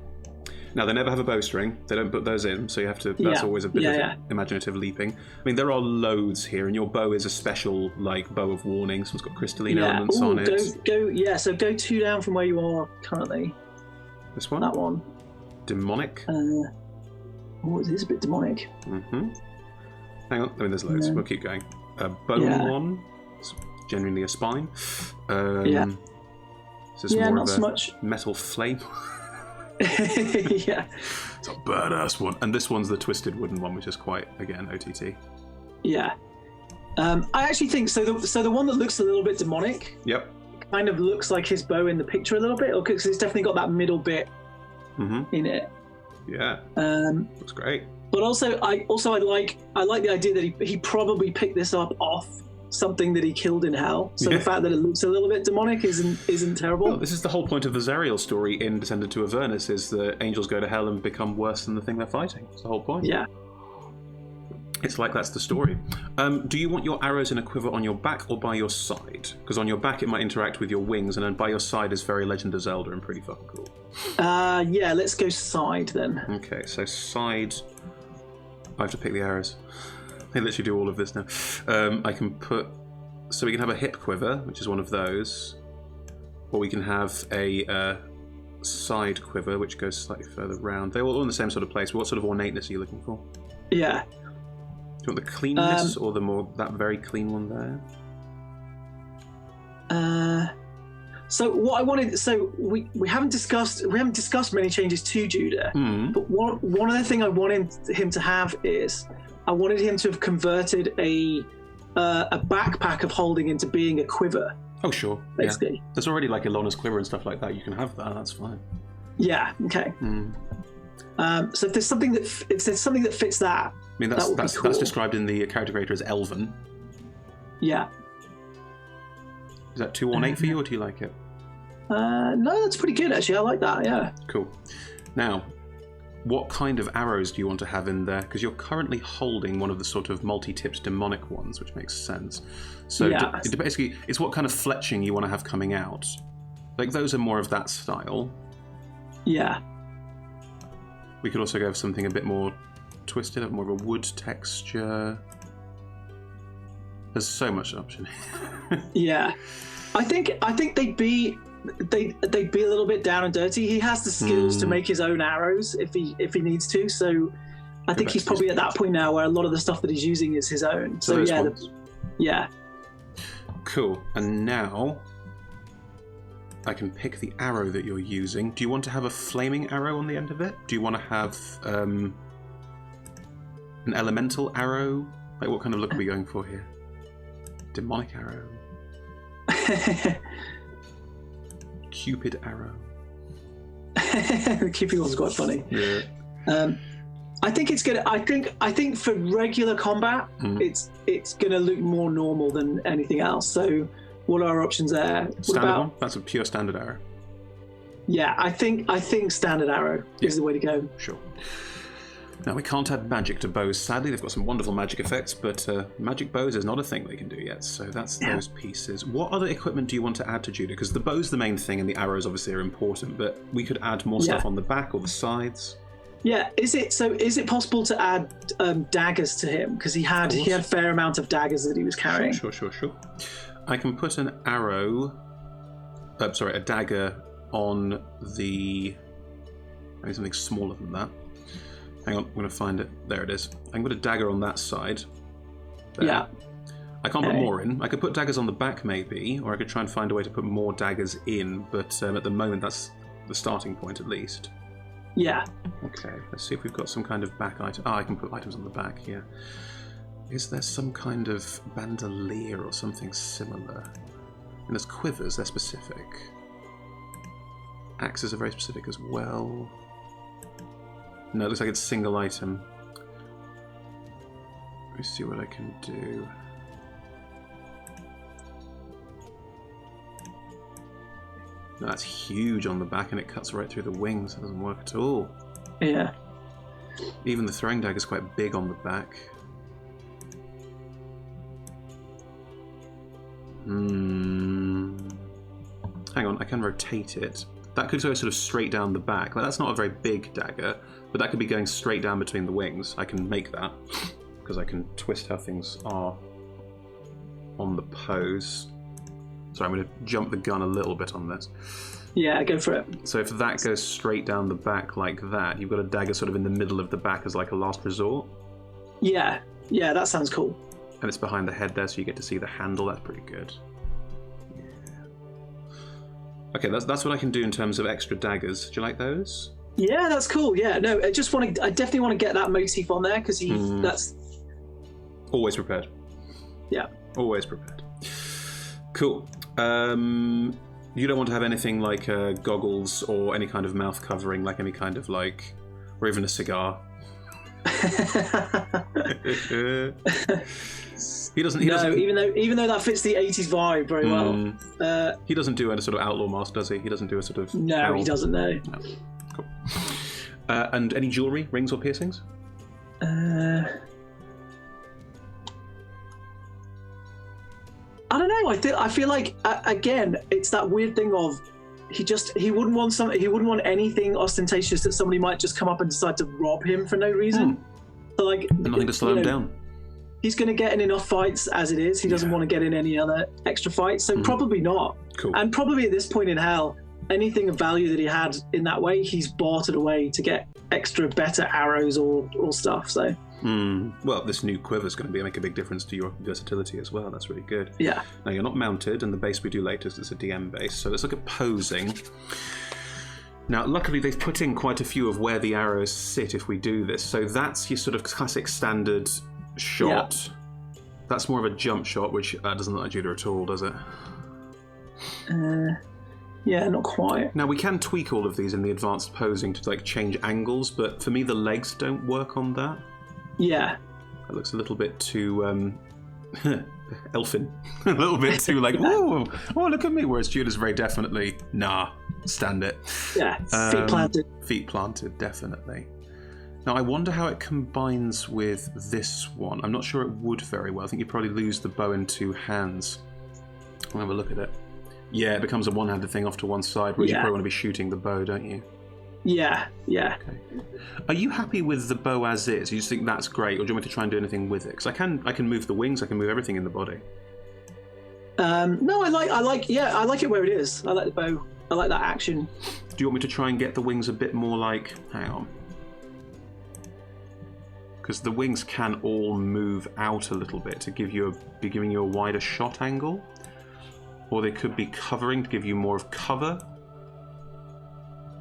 Now, they never have a bowstring. They don't put those in, so you have to... That's always a bit of imaginative leaping. I mean, there are loads here, and your bow is a special, like, bow of warning, so it's got crystalline elements on it. So go 2 down from where you are currently. This one? That one. Demonic. It is a bit demonic. Mm-hmm. Hang on. I mean, there's loads. We'll keep going. A bone one. It's genuinely a spine. This is more not of so much. Metal flame. Yeah. It's a badass one. And this one's the twisted wooden one, which is quite, again, OTT. Yeah. I actually think, so the one that looks a little bit demonic kind of looks like his bow in the picture a little bit, because it's definitely got that middle bit in it. Yeah. Looks great. But also I like the idea that he probably picked this up off something that he killed in hell. So the fact that it looks a little bit demonic isn't terrible. Well, this is the whole point of the Zariel story in Descended to Avernus, is that angels go to hell and become worse than the thing they're fighting. It's the whole point. Yeah. It's like that's the story. Do you want your arrows in a quiver on your back or by your side? Because on your back it might interact with your wings, and then by your side is very Legend of Zelda and pretty fucking cool. Yeah, let's go side then. Okay, so side... I have to pick the arrows. They literally do all of this now. I can put... So we can have a hip quiver, which is one of those. Or we can have a side quiver, which goes slightly further round. They're all in the same sort of place. What sort of ornateness are you looking for? Yeah. Do you want the cleanness or that very clean one there? So what I wanted, so we haven't discussed many changes to Judah, but one other thing I wanted him to have is I wanted him to have converted a backpack of holding into being a quiver. Oh sure, basically. Yeah. There's already like Ilana's quiver and stuff like that. You can have that. That's fine. Yeah. Okay. So if there's something that fits that, I mean that's described in the character creator as elven. Yeah. Is that too ornate for you, or do you like it? No, that's pretty good actually. I like that. Yeah. Cool. Now, what kind of arrows do you want to have in there? Because you're currently holding one of the sort of multi-tipped demonic ones, which makes sense. So basically, it's what kind of fletching you want to have coming out. Like those are more of that style. Yeah. We could also go for something a bit more twisted, more of a wood texture. There's so much option. Yeah, I think they'd be a little bit down and dirty. He has the skills to make his own arrows if he needs to. So I think he's probably at that point now where a lot of the stuff that he's using is his own. So yeah. Cool. And now I can pick the arrow that you're using. Do you want to have a flaming arrow on the end of it? Do you want to have an elemental arrow? Like what kind of look are we going for here? Demonic arrow. Cupid arrow. The Cupid one's quite funny. Yeah. I think it's gonna. I think for regular combat, it's gonna look more normal than anything else. So, what are our options there? Standard one? That's a pure standard arrow. Yeah, I think standard arrow is the way to go. Sure. Now, we can't add magic to bows, sadly. They've got some wonderful magic effects, but magic bows is not a thing they can do yet, so that's those pieces. What other equipment do you want to add to Judah? Because the bow's the main thing, and the arrows obviously are important, but we could add more stuff on the back or the sides. Yeah, is it possible to add daggers to him? Because he had a fair amount of daggers that he was carrying. Sure. I can put an arrow... a dagger on the... maybe something smaller than that. Hang on, I'm going to find it. There it is. I can put a dagger on that side. There. Yeah. I can't put more in. I could put daggers on the back maybe, or I could try and find a way to put more daggers in, but at the moment that's the starting point at least. Yeah. Okay, let's see if we've got some kind of back item. I can put items on the back here. Is there some kind of bandolier or something similar? And there's quivers, they're specific. Axes are very specific as well. No, it looks like it's a single item. Let me see what I can do. That's huge on the back, and it cuts right through the wings. It doesn't work at all. Yeah. Even the throwing dagger's quite big on the back. Hang on, I can rotate it. That could go sort of straight down the back. Like, that's not a very big dagger, but that could be going straight down between the wings. I can make that, because I can twist how things are on the pose. Sorry, I'm going to jump the gun a little bit on this. Yeah, go for it. So if that goes straight down the back like that, you've got a dagger sort of in the middle of the back as like a last resort. Yeah, yeah, that sounds cool. And it's behind the head there, so you get to see the handle. That's pretty good. Yeah. Okay, that's what I can do in terms of extra daggers. Do you like those? Yeah, that's cool. Yeah, no, I definitely want to get that motif on there because that's always prepared. Yeah, always prepared. Cool. You don't want to have anything like goggles or any kind of mouth covering, like any kind of like, or even a cigar. He doesn't. Even though that fits the 80s vibe very well. He doesn't do a sort of outlaw mask, does he? He doesn't do a sort of. No, he doesn't. No. Cool. And any jewelry, rings or piercings? I don't know. I feel like again, it's that weird thing of he wouldn't want anything ostentatious that somebody might just come up and decide to rob him for no reason. So like, and nothing to slow him down. He's going to get in enough fights as it is. He doesn't want to get in any other extra fights, so probably not. Cool. And probably at this point in Hell, anything of value that he had in that way, he's bartered away to get extra better arrows or stuff. So. Well, this new quiver is going to make a big difference to your versatility as well. That's really good. Yeah. Now, you're not mounted, and the base we do later is a DM base. So let's look at posing. Now, luckily, they've put in quite a few of where the arrows sit if we do this. So that's your sort of classic standard shot. Yeah. That's more of a jump shot, which doesn't look like Judah at all, does it? Yeah, not quite. Now, we can tweak all of these in the advanced posing to like change angles, but for me, the legs don't work on that. Yeah. That looks a little bit too elfin. A little bit too like, oh, look at me. Whereas Judah's very definitely, nah, stand it. Yeah, feet planted. Feet planted, definitely. Now, I wonder how it combines with this one. I'm not sure it would very well. I think you'd probably lose the bow in two hands. I'll have a look at it. Yeah, it becomes a one-handed thing off to one side, whereas you probably want to be shooting the bow, don't you? Yeah. Okay. Are you happy with the bow as is? You just think that's great, or do you want me to try and do anything with it? Because I can move the wings, I can move everything in the body. No, I like it where it is. I like the bow. I like that action. Do you want me to try and get the wings a bit more like? Hang on. Because the wings can all move out a little bit to be giving you a wider shot angle, or they could be covering to give you more of cover.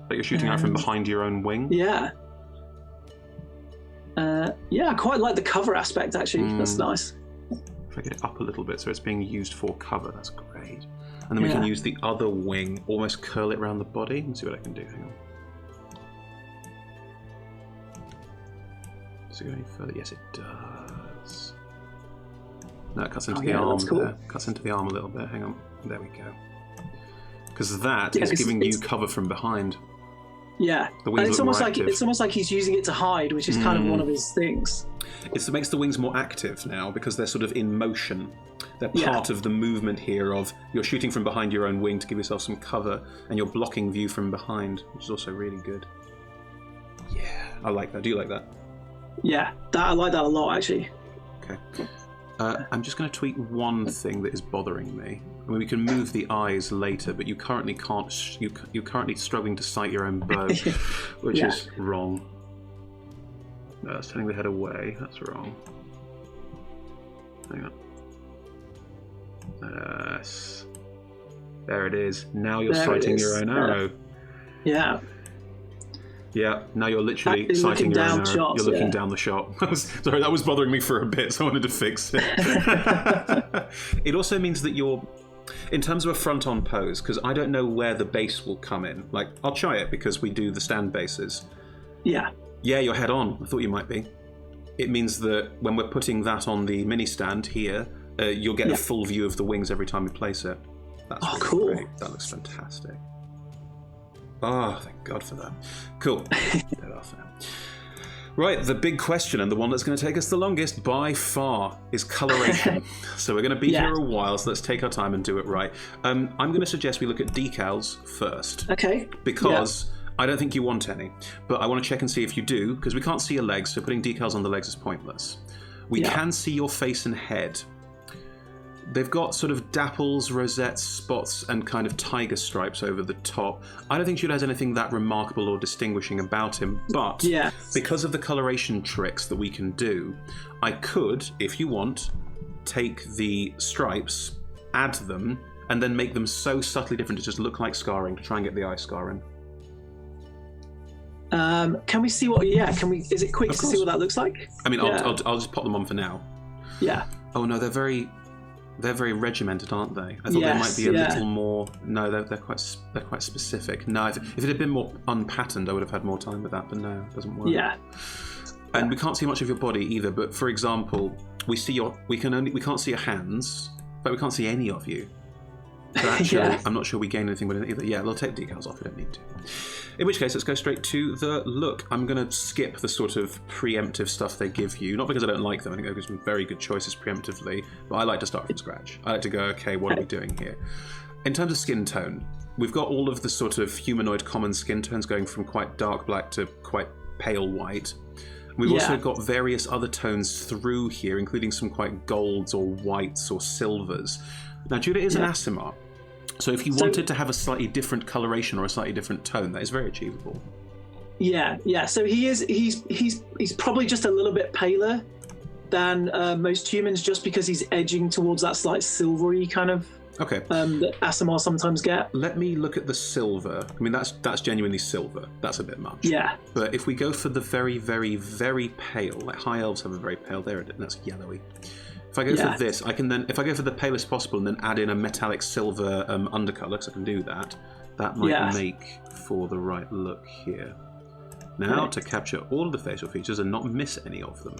Like you're shooting out from behind your own wing? Yeah. Yeah, I quite like the cover aspect, actually. That's nice. If I get it up a little bit so it's being used for cover, that's great. And then we can use the other wing, almost curl it around the body. Let's see what I can do. Hang on. Does it go any further? Yes, it does. No, it cuts into the arm there. Cuts into the arm a little bit. Hang on. There we go. Because that is giving you cover from behind. Yeah, and it's almost like he's using it to hide, which is kind of one of his things. It makes the wings more active now because they're sort of in motion. They're part of the movement here of you're shooting from behind your own wing to give yourself some cover, and you're blocking view from behind, which is also really good. Yeah, I like that. Do you like that? Yeah, I like that a lot, actually. Okay. I'm just going to tweak one thing that is bothering me. I mean, we can move the eyes later, but you currently can't. You're currently struggling to sight your own bow, which is wrong. No, that's turning the head away. That's wrong. Hang on. Yes. There it is. Now you're sighting your own arrow. Yeah. Yeah, now you're literally sighting your own arrow. Shots, you're looking down the shot. Sorry, that was bothering me for a bit, so I wanted to fix it. It also means that you're, in terms of a front-on pose, because I don't know where the base will come in. Like, I'll try it because we do the stand bases. Yeah. Yeah, you're head-on. I thought you might be. It means that when we're putting that on the mini-stand here, you'll get a full view of the wings every time we place it. That's really cool. great. That looks fantastic. Oh, thank God for that. Cool. Dead off now. Right, the big question, and the one that's going to take us the longest by far, is coloration. So we're going to be here a while, so let's take our time and do it right. I'm going to suggest we look at decals first. Okay. Because I don't think you want any, but I want to check and see if you do, because we can't see your legs, so putting decals on the legs is pointless. We can see your face and head. They've got sort of dapples, rosettes, spots, and kind of tiger stripes over the top. I don't think Jude has anything that remarkable or distinguishing about him, but because of the coloration tricks that we can do, I could, if you want, take the stripes, add them, and then make them so subtly different to just look like scarring, to try and get the eye scarring. Can we see what? Can we? Is it quick to see what that looks like? I mean, I'll just pop them on for now. Yeah. Oh no, they're very regimented, aren't they? I thought they might be a little more. No, they're quite specific. No, if it had been more unpatterned, I would have had more time with that. But no, it doesn't work. Yeah. And we can't see much of your body either. But for example, we can't see your hands, but we can't see any of you. So actually, I'm not sure we gain anything with it either. Yeah, we'll take decals off. We don't need to. In which case, let's go straight to the look. I'm going to skip the sort of preemptive stuff they give you. Not because I don't like them. I think they've got some very good choices preemptively. But I like to start from scratch. I like to go, okay, what are we doing here? In terms of skin tone, we've got all of the sort of humanoid common skin tones going from quite dark black to quite pale white. We've also got various other tones through here, including some quite golds or whites or silvers. Now, Judah is an aasimar. So if you wanted to have a slightly different coloration or a slightly different tone, that is very achievable. Yeah. So he's probably just a little bit paler than most humans, just because he's edging towards that slight silvery kind of that aasimar sometimes get. Let me look at the silver. I mean, that's genuinely silver. That's a bit much. Yeah. But if we go for the very, very, very pale, like high elves have a very pale, that's yellowy. If I go for this, I can then, if I go for the palest possible and then add in a metallic silver undercolour, because I can do that, that might make for the right look here. Now, to capture all of the facial features and not miss any of them.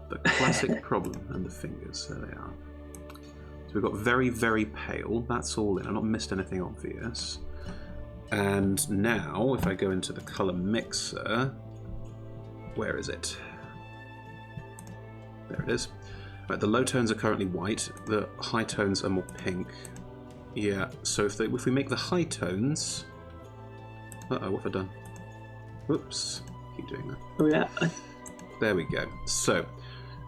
The classic problem, and the fingers, there they are. So we've got very, very pale, that's all in, I've not missed anything obvious. And now, if I go into the colour mixer, where is it? There it is. Right, the low tones are currently white, the high tones are more pink. Yeah, so if we make the high tones... Uh-oh, what have I done? Whoops, keep doing that. Oh yeah. There we go. So,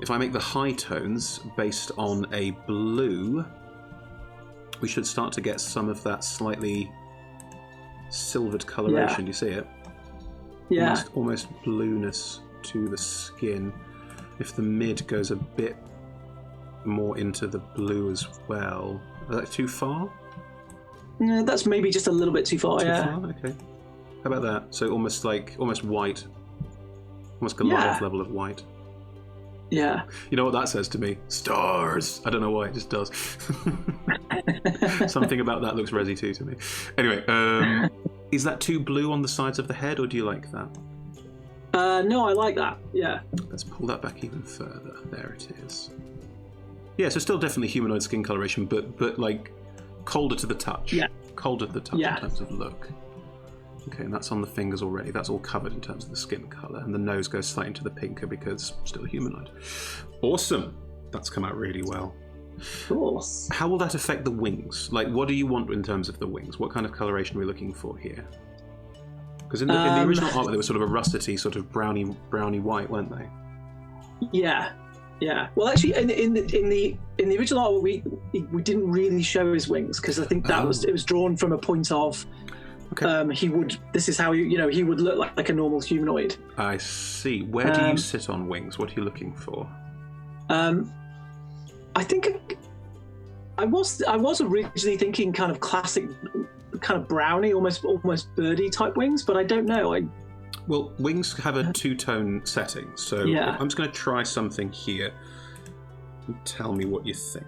if I make the high tones based on a blue, we should start to get some of that slightly silvered coloration. Do you see it? Yeah. Almost blueness to the skin. If the mid goes a bit more into the blue as well. Is that too far? No, that's maybe just a little bit too far. Too far? Okay. How about that? So almost white. Almost Goliath level of white. Yeah. You know what that says to me? Stars! I don't know why, it just does. Something about that looks Resi 2 to me. Anyway, is that too blue on the sides of the head, or do you like that? No, I like that, yeah. Let's pull that back even further. There it is. Yeah, so still definitely humanoid skin coloration, but like colder to the touch. Yeah. Colder to the touch in terms of look. Okay, and that's on the fingers already. That's all covered in terms of the skin colour. And the nose goes slightly into the pinker because still humanoid. Awesome. That's come out really well. Cool. How will that affect the wings? Like, what do you want in terms of the wings? What kind of coloration are we looking for here? Because in the original art, they were sort of a russety, sort of browny white, weren't they? Yeah. Yeah. Well, actually, in the original art, we didn't really show his wings, because I think that it was drawn from a point of this is how he would look like a normal humanoid. I see. Where do you sit on wings? What are you looking for? I think I was originally thinking kind of classic, kind of browny, almost birdie type wings, but I don't know. Well, wings have a two-tone setting, so I'm just going to try something here. Tell me what you think.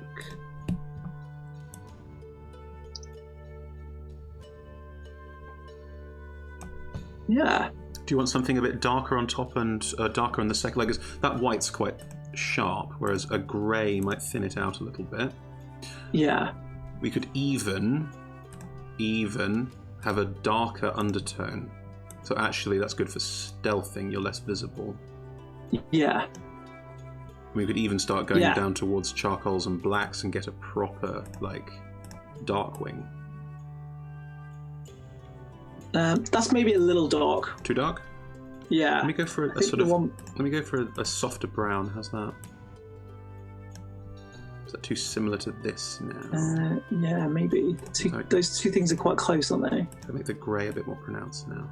Yeah. Do you want something a bit darker on top and darker on the second leg? That white's quite sharp, whereas a grey might thin it out a little bit. Yeah. We could even have a darker undertone. So actually that's good for stealthing, you're less visible. Yeah. We could even start going down towards charcoals and blacks and get a proper, like, Darkwing. That's maybe a little dark. Too dark? Yeah. Let me go for a sort of. Let me go for a softer brown. How's that? Is that too similar to this now? Yeah, maybe. Those two things are quite close, aren't they? I'll make the grey a bit more pronounced now.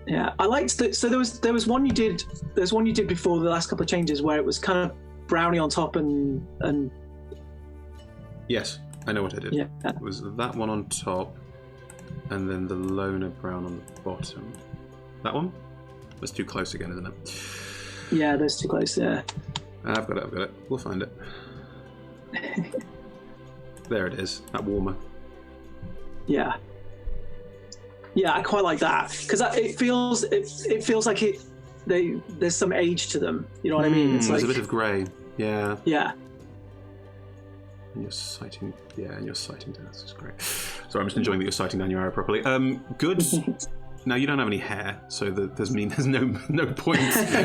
Yeah, I liked so there was one you did. There's one you did before the last couple of changes where it was kind of browny on top and. Yes, I know what I did. Yeah. It was that one on top, and then the loner brown on the bottom. That one? That's too close again, isn't it? Yeah, that's too close. Yeah. I've got it. We'll find it. There it is. That warmer. Yeah. Yeah, I quite like that because it feels like there's some age to them. You know what I mean? It's there's like a bit of grey. Yeah. Yeah. And you're sighting down. This is great. Sorry, I'm just enjoying that you're sighting down your arrow properly. Good. Now you don't have any hair, so there's no point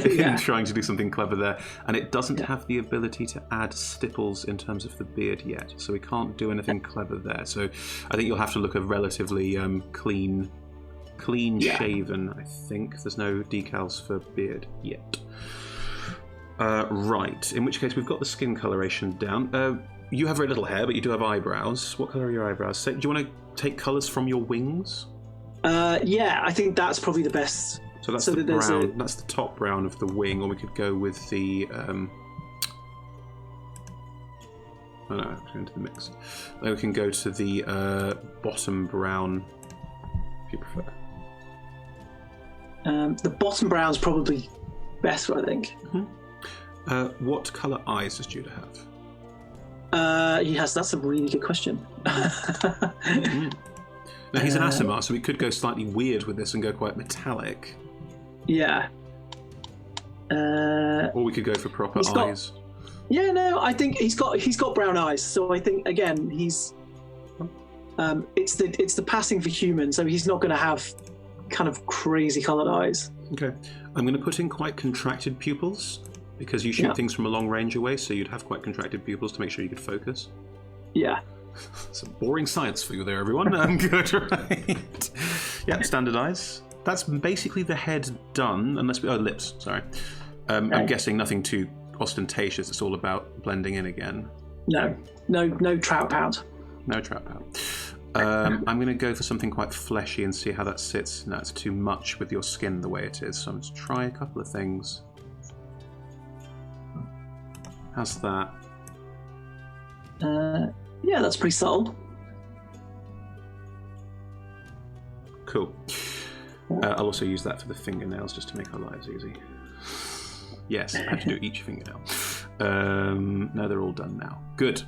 in trying to do something clever there. And it doesn't have the ability to add stipples in terms of the beard yet, so we can't do anything clever there. So I think you'll have to look a relatively clean shaven. I think there's no decals for beard yet. Right. In which case we've got the skin coloration down. You have very little hair, but you do have eyebrows. What colour are your eyebrows? Do you want to take colours from your wings? Yeah, I think that's probably the best. So that's the brown. That's the top brown of the wing, or we could go with the. Oh no, go into the mix. Then we can go to the bottom brown, if you prefer. The bottom brown's probably better, I think. Mm-hmm. What colour eyes does Judah have? Yes, that's a really good question. Mm-hmm. Now he's an aasimar, so we could go slightly weird with this and go quite metallic. Yeah. Or we could go for proper eyes. Yeah, no, I think he's got brown eyes, so I think again he's it's the passing for human, so he's not going to have kind of crazy coloured eyes. Okay, I'm going to put in quite contracted pupils because you shoot things from a long range away, so you'd have quite contracted pupils to make sure you could focus. Yeah. Some boring science for you there, everyone. Good, right? Yeah, standard eyes. That's basically the head done, unless we... Oh, lips, sorry. I'm guessing nothing too ostentatious. It's all about blending in again. No trout pout. No trout pout. I'm going to go for something quite fleshy and see how that sits. No, it's too much with your skin the way it is, so I'm going to try a couple of things. How's that? Yeah, that's pretty subtle. Cool. I'll also use that for the fingernails just to make our lives easy. Yes, I have to do each fingernail. No, they're all done now. Good.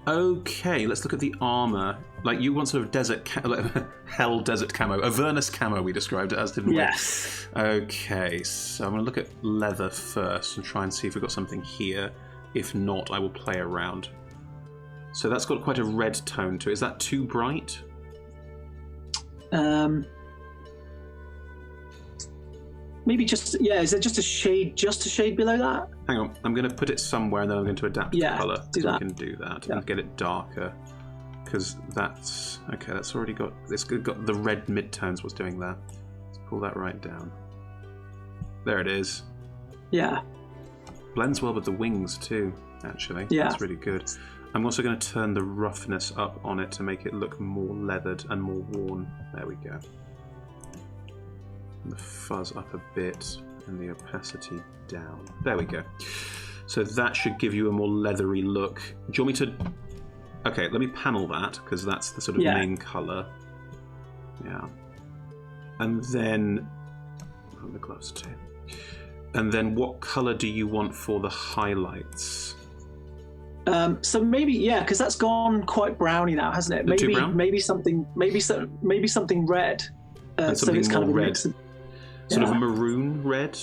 Okay, let's look at the armor. Like, you want sort of desert, hell desert camo. Avernus camo, we described it as, didn't we? Yes. Okay, so I'm going to look at leather first and try and see if we've got something here. If not, I will play around. So that's got quite a red tone to it. Is that too bright? Maybe just is it just a shade below that? Hang on, I'm going to put it somewhere and then I'm going to adapt the colour. Do that. We can do that and get it darker because that's okay. That's already got the red midtones. What's doing that? Let's pull that right down. There it is. Yeah. Blends well with the wings too. Actually, that's really good. I'm also going to turn the roughness up on it to make it look more leathered and more worn. There we go. And the fuzz up a bit and the opacity down. There we go. So that should give you a more leathery look. Do you want me to... Okay, let me panel that, because that's the sort of main colour. Yeah. And then... Put the gloves too. And then what colour do you want for the highlights? So maybe because that's gone quite browny now, hasn't it? Too brown? Maybe something red. And something so it's more kind of red. Sort of a maroon red.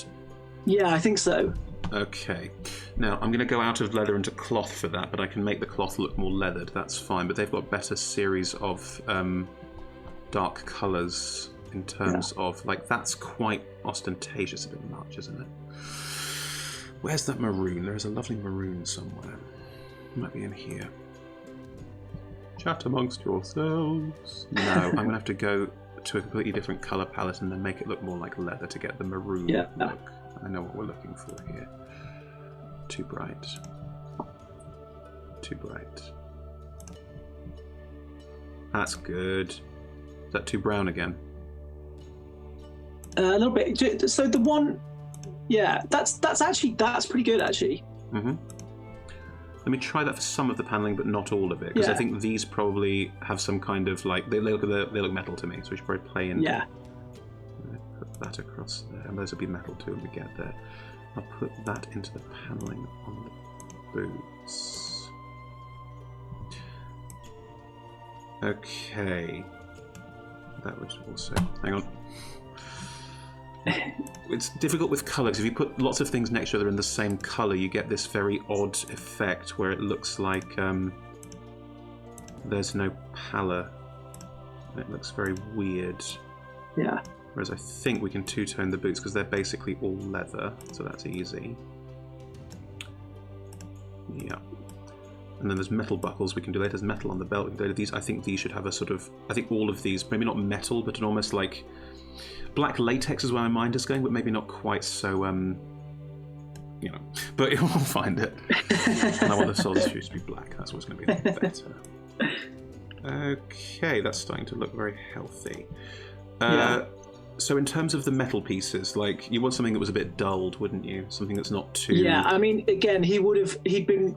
Yeah, I think so. Okay. Now, I'm going to go out of leather into cloth for that, but I can make the cloth look more leathered. That's fine. But they've got better series of dark colours in terms of... Like, that's quite ostentatious a bit much, isn't it? Where's that maroon? There is a lovely maroon somewhere. It might be in here. Chat amongst yourselves. No, I'm going to have to go to a completely different colour palette and then make it look more like leather to get the maroon look. I know what we're looking for here. Too bright. Too bright. That's good. Is that too brown again? A little bit. So the one, that's pretty good actually. Mm-hmm. Let me try that for some of the paneling, but not all of it, because I think these probably have some kind of like they look metal to me, so we should probably play in. Yeah. Put that across there, and those will be metal too when we get there. I'll put that into the paneling on the boots. Okay. That would also... Hang on. It's difficult with colour, because if you put lots of things next to each other in the same colour, you get this very odd effect where it looks like there's no pallor. It looks very weird. Yeah. Whereas I think we can two-tone the boots because they're basically all leather, so that's easy. Yeah. And then there's metal buckles we can do later. There's metal on the belt we can do later. These, I think these should have a sort of... I think all of these, maybe not metal, but an almost like... Black latex is where my mind is going, but maybe not quite so, you know. But we'll find it. And I want the soldier's shoes to be black. That's what's going to be better. Okay, that's starting to look very healthy. So in terms of the metal pieces, like, you want something that was a bit dulled, wouldn't you? Something that's not too... Yeah, I mean, again, he'd been...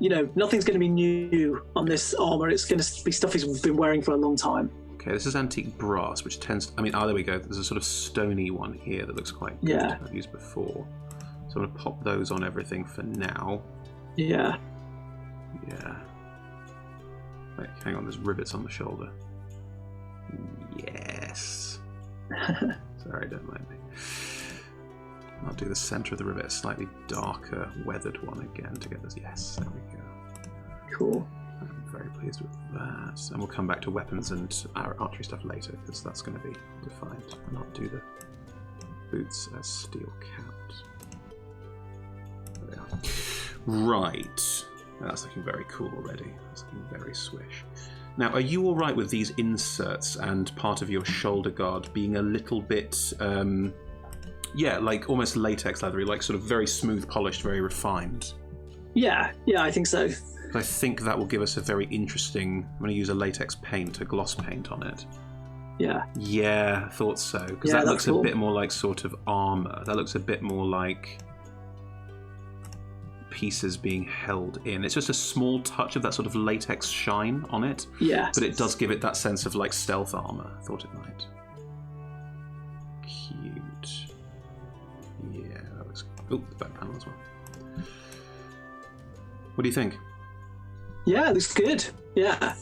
You know, nothing's going to be new on this armour. It's going to be stuff he's been wearing for a long time. Okay, this is antique brass, which tends... I mean, there we go. There's a sort of stony one here that looks quite good. Yeah. I've used before. So I'm going to pop those on everything for now. Yeah. Yeah. Wait, hang on, there's rivets on the shoulder. Yes. Sorry, don't mind me. I'll do the centre of the rivet, a slightly darker, weathered one again to get this. Yes, there we go. Cool. I'm very pleased with that. And we'll come back to weapons and our archery stuff later, because that's going to be defined. And I'll do the boots as steel capped. There they are. Right. That's looking very cool already. That's looking very swish. Now, are you all right with these inserts and part of your shoulder guard being a little bit, yeah, like almost latex leathery, like sort of very smooth, polished, very refined? Yeah, I think so. I think that will give us a very interesting... I'm going to use a latex paint, a gloss paint on it. Yeah. Yeah, I thought so. Because that looks cool. A bit more like sort of armour. That looks a bit more like pieces being held in. It's just a small touch of that sort of latex shine on it. Yeah. But it does give it that sense of like stealth armour. I thought it might. Cute. Yeah, that looks... Oh, the back panel as well. What do you think? Yeah, it looks good. Yeah.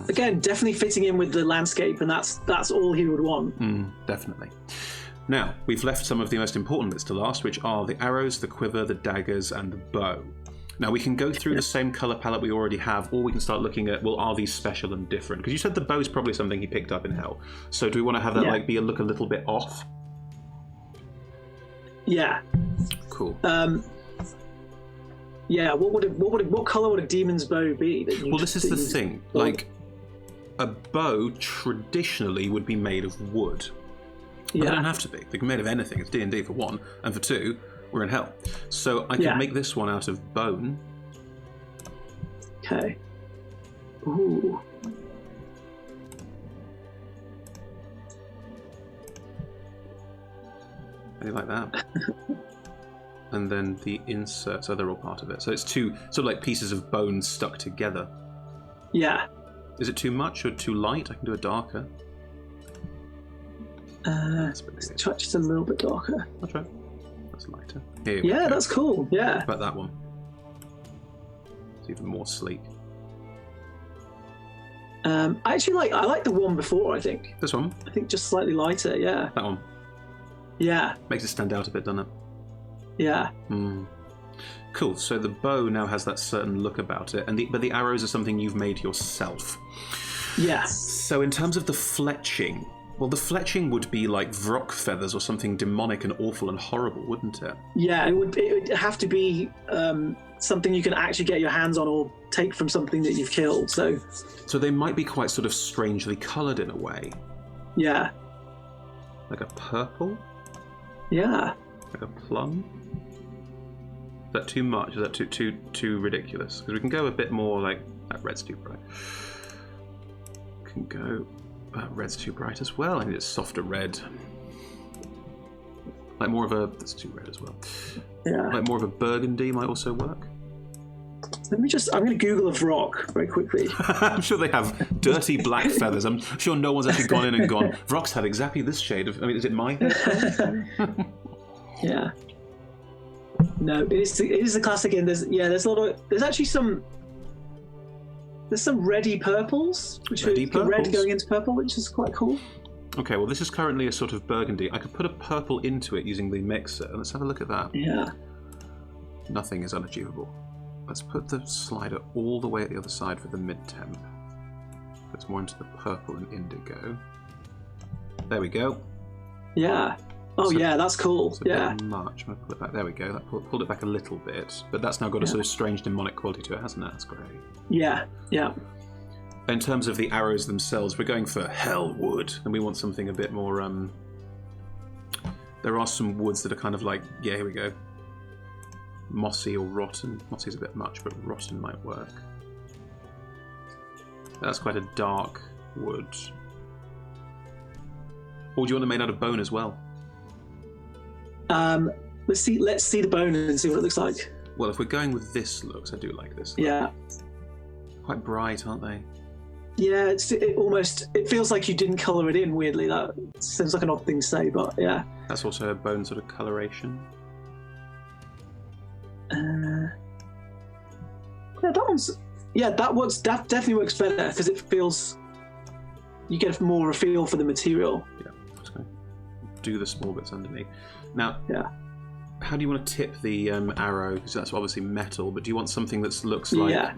Again, definitely fitting in with the landscape, and that's all he would want. Definitely. Now, we've left some of the most important bits to last, which are the arrows, the quiver, the daggers, and the bow. Now, we can go through the same colour palette we already have, or we can start looking at, well, are these special and different? Because you said the bow is probably something he picked up in Hell. So do we want to have that like look a little bit off? Yeah. Cool. Yeah, what colour would a demon's bow be? Well, this is the thing. Like, a bow traditionally would be made of wood. But they don't have to be. They can be made of anything. It's D&D for one, and for two, we're in Hell. So I could make this one out of bone. Okay. Ooh. Maybe like that. And then the inserts, they're all part of it. So it's two sort of like pieces of bone stuck together. Yeah. Is it too much or too light? I can do it darker. Just a little bit darker. That's right. That's lighter. Here yeah, that's cool. Yeah. How about that one? It's even more sleek. I like the one before, I think. This one? I think just slightly lighter, yeah. That one? Yeah. Makes it stand out a bit, doesn't it? Yeah. Cool. So the bow now has that certain look about it, but the arrows are something you've made yourself. Yes. So in terms of the fletching, well, the fletching would be like vrock feathers or something demonic and awful and horrible, wouldn't it? Yeah, it would have to be something you can actually get your hands on or take from something that you've killed. So they might be quite sort of strangely coloured in a way. Yeah. Like a purple? Yeah. Like a plum? Is that too much? Is that too ridiculous? Because we can go a bit more like that red's too bright. Can go red's too bright as well. I need a softer red. Like more of a that's too red as well. Yeah. Like more of a burgundy might also work. I'm going to Google a vrock very quickly. I'm sure they have dirty black feathers. I'm sure no one's actually gone in and gone, vrocks have exactly this shade of... I mean, is it my hair? Yeah. No, it is the classic. And there's a lot of... There's actually some... There's some reddy purples, which are red going into purple, which is quite cool. Okay, well, this is currently a sort of burgundy. I could put a purple into it using the mixer. Let's have a look at that. Yeah. Nothing is unachievable. Let's put the slider all the way at the other side for the mid-temp. It's more into the purple and indigo. There we go. Yeah. Oh, so, yeah, that's cool. It's a bit much. I'm going to pull it back. There we go. That pulled it back a little bit. But that's now got a sort of strange demonic quality to it, hasn't it? That's great. Yeah, yeah. In terms of the arrows themselves, we're going for hell wood. And we want something a bit more... There are some woods that are kind of like... Yeah, here we go. Mossy or rotten. Mossy's a bit much, but rotten might work. That's quite a dark wood. Or do you want it made out of bone as well? Let's see the bone and see what it looks like. Well, if we're going with this looks, I do like this. Yeah. Quite bright, aren't they? Yeah, it feels like you didn't colour it in, weirdly. That seems like an odd thing to say, but yeah. That's also a bone sort of coloration. That definitely works better because it feels you get more of a feel for the material. Yeah, just going to do the small bits underneath. Now, yeah. How do you want to tip the arrow? Because that's obviously metal, but do you want something that looks like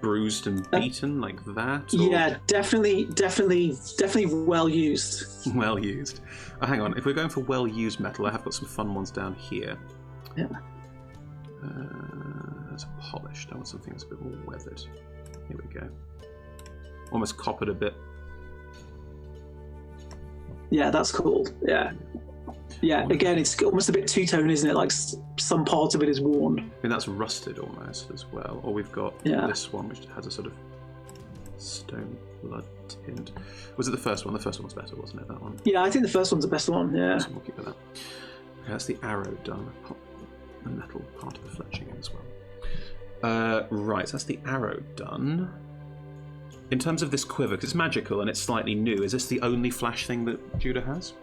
bruised and beaten, like that? Or? Yeah, definitely well used. Well used. Oh, hang on, if we're going for well used metal, I have got some fun ones down here. Yeah. That's polished. I want something that's a bit more weathered. Here we go. Almost coppered a bit. Yeah, that's cool. Yeah. Yeah, again, it's almost a bit two-tone, isn't it? Like some part of it is worn. I mean, that's rusted almost as well. Or we've got this one, which has a sort of stone blood tint. Was it the first one? The first one was better, wasn't it, that one? Yeah, I think the first one's the best one, yeah. So we'll keep it that. Okay, that's the arrow done. Pop the metal part of the fletching in as well. Right, so that's the arrow done. In terms of this quiver, because it's magical and it's slightly new, is this the only flash thing that Judah has?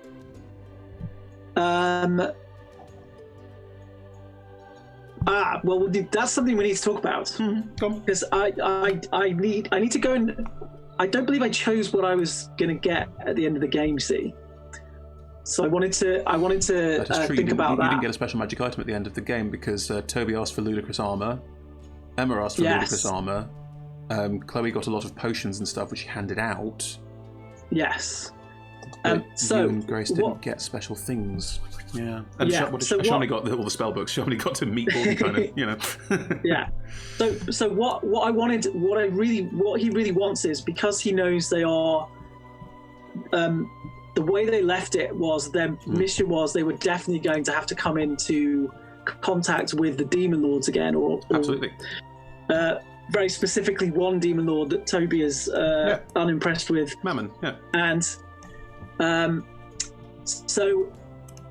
Well, that's something we need to talk about. Because I need to go and... I don't believe I chose what I was going to get at the end of the game, see? So I wanted to think about that. You didn't get a special magic item at the end of the game because Toby asked for ludicrous armor, Emma asked for ludicrous armor, Chloe got a lot of potions and stuff which she handed out. Yes. So you and Grace didn't get special things. Yeah. And Shani got all the spell books. Shani got to meet all the kind of, you know. Yeah. So what he really wants is, because he knows they are the way they left it was their mission was they were definitely going to have to come into contact with the Demon Lords again, or absolutely. Very specifically one Demon Lord that Toby is unimpressed with. Mammon, yeah. And so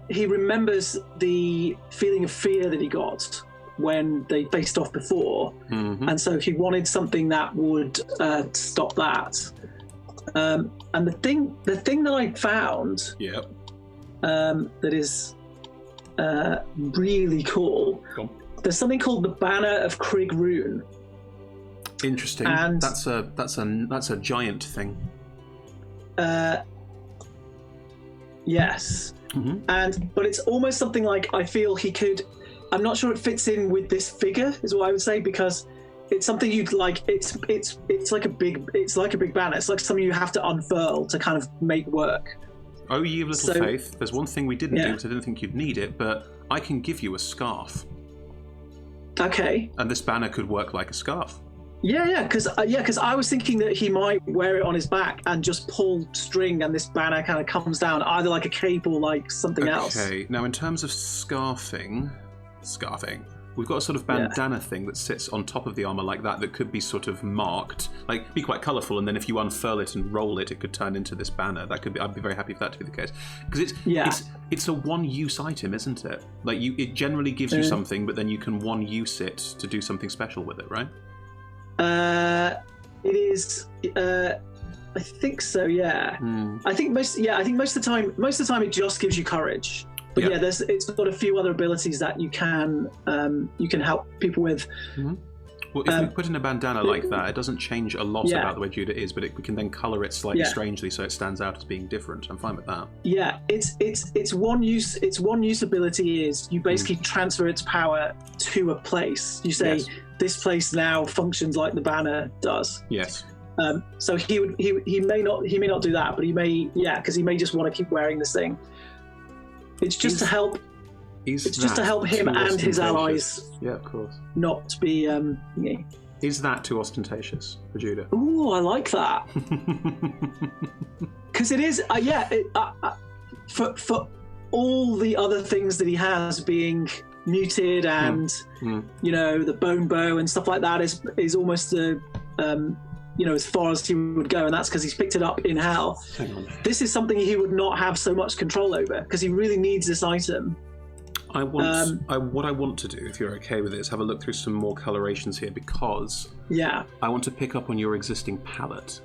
he remembers the feeling of fear that he got when they faced off before, and so he wanted something that would stop that. And the thing that I found that is really cool, there's something called the Banner of Krieg Rune. Interesting. And that's a giant thing. Yes. But it's almost something like, I feel he could I'm not sure it fits in with this figure, is what I would say, because it's something you'd like. It's like a big banner. It's like something you have to unfurl to kind of make work. Oh, ye of little faith. There's one thing we didn't do because I didn't think you'd need it, but I can give you a scarf. Okay. And this banner could work like a scarf. Yeah, because I was thinking that he might wear it on his back and just pull string, and this banner kind of comes down, either like a cape or like something else. Okay. Now, in terms of scarfing, we've got a sort of bandana thing that sits on top of the armor like that could be sort of marked, like be quite colourful, and then if you unfurl it and roll it, it could turn into this banner. That could be. I'd be very happy for that to be the case, because it's a one-use item, isn't it? Like it generally gives you something, but then you can one-use it to do something special with it, right? It is. I think so. Yeah. I think most of the time, it just gives you courage. But it's got a few other abilities that you can help people with. Mm-hmm. Well, if we put in a bandana like that, it doesn't change a lot about the way Judah is, but we can then colour it slightly strangely so it stands out as being different. I'm fine with that. Yeah, it's one use. Its one use ability is you basically transfer its power to a place. You say this place now functions like the banner does. Yes. So he may not do that, but he may because he may just want to keep wearing this thing. It's just to help. It's just to help him and his allies. Yeah, of course. Not be. Is that too ostentatious for Judah? Ooh, I like that. Because it is. For all the other things that he has being muted and the bone bow and stuff like that is almost as far as he would go, and that's because he's picked it up in hell. Hang on. This is something he would not have so much control over because he really needs this item. What I want to do, if you're okay with it, is have a look through some more colorations here, because I want to pick up on your existing palette.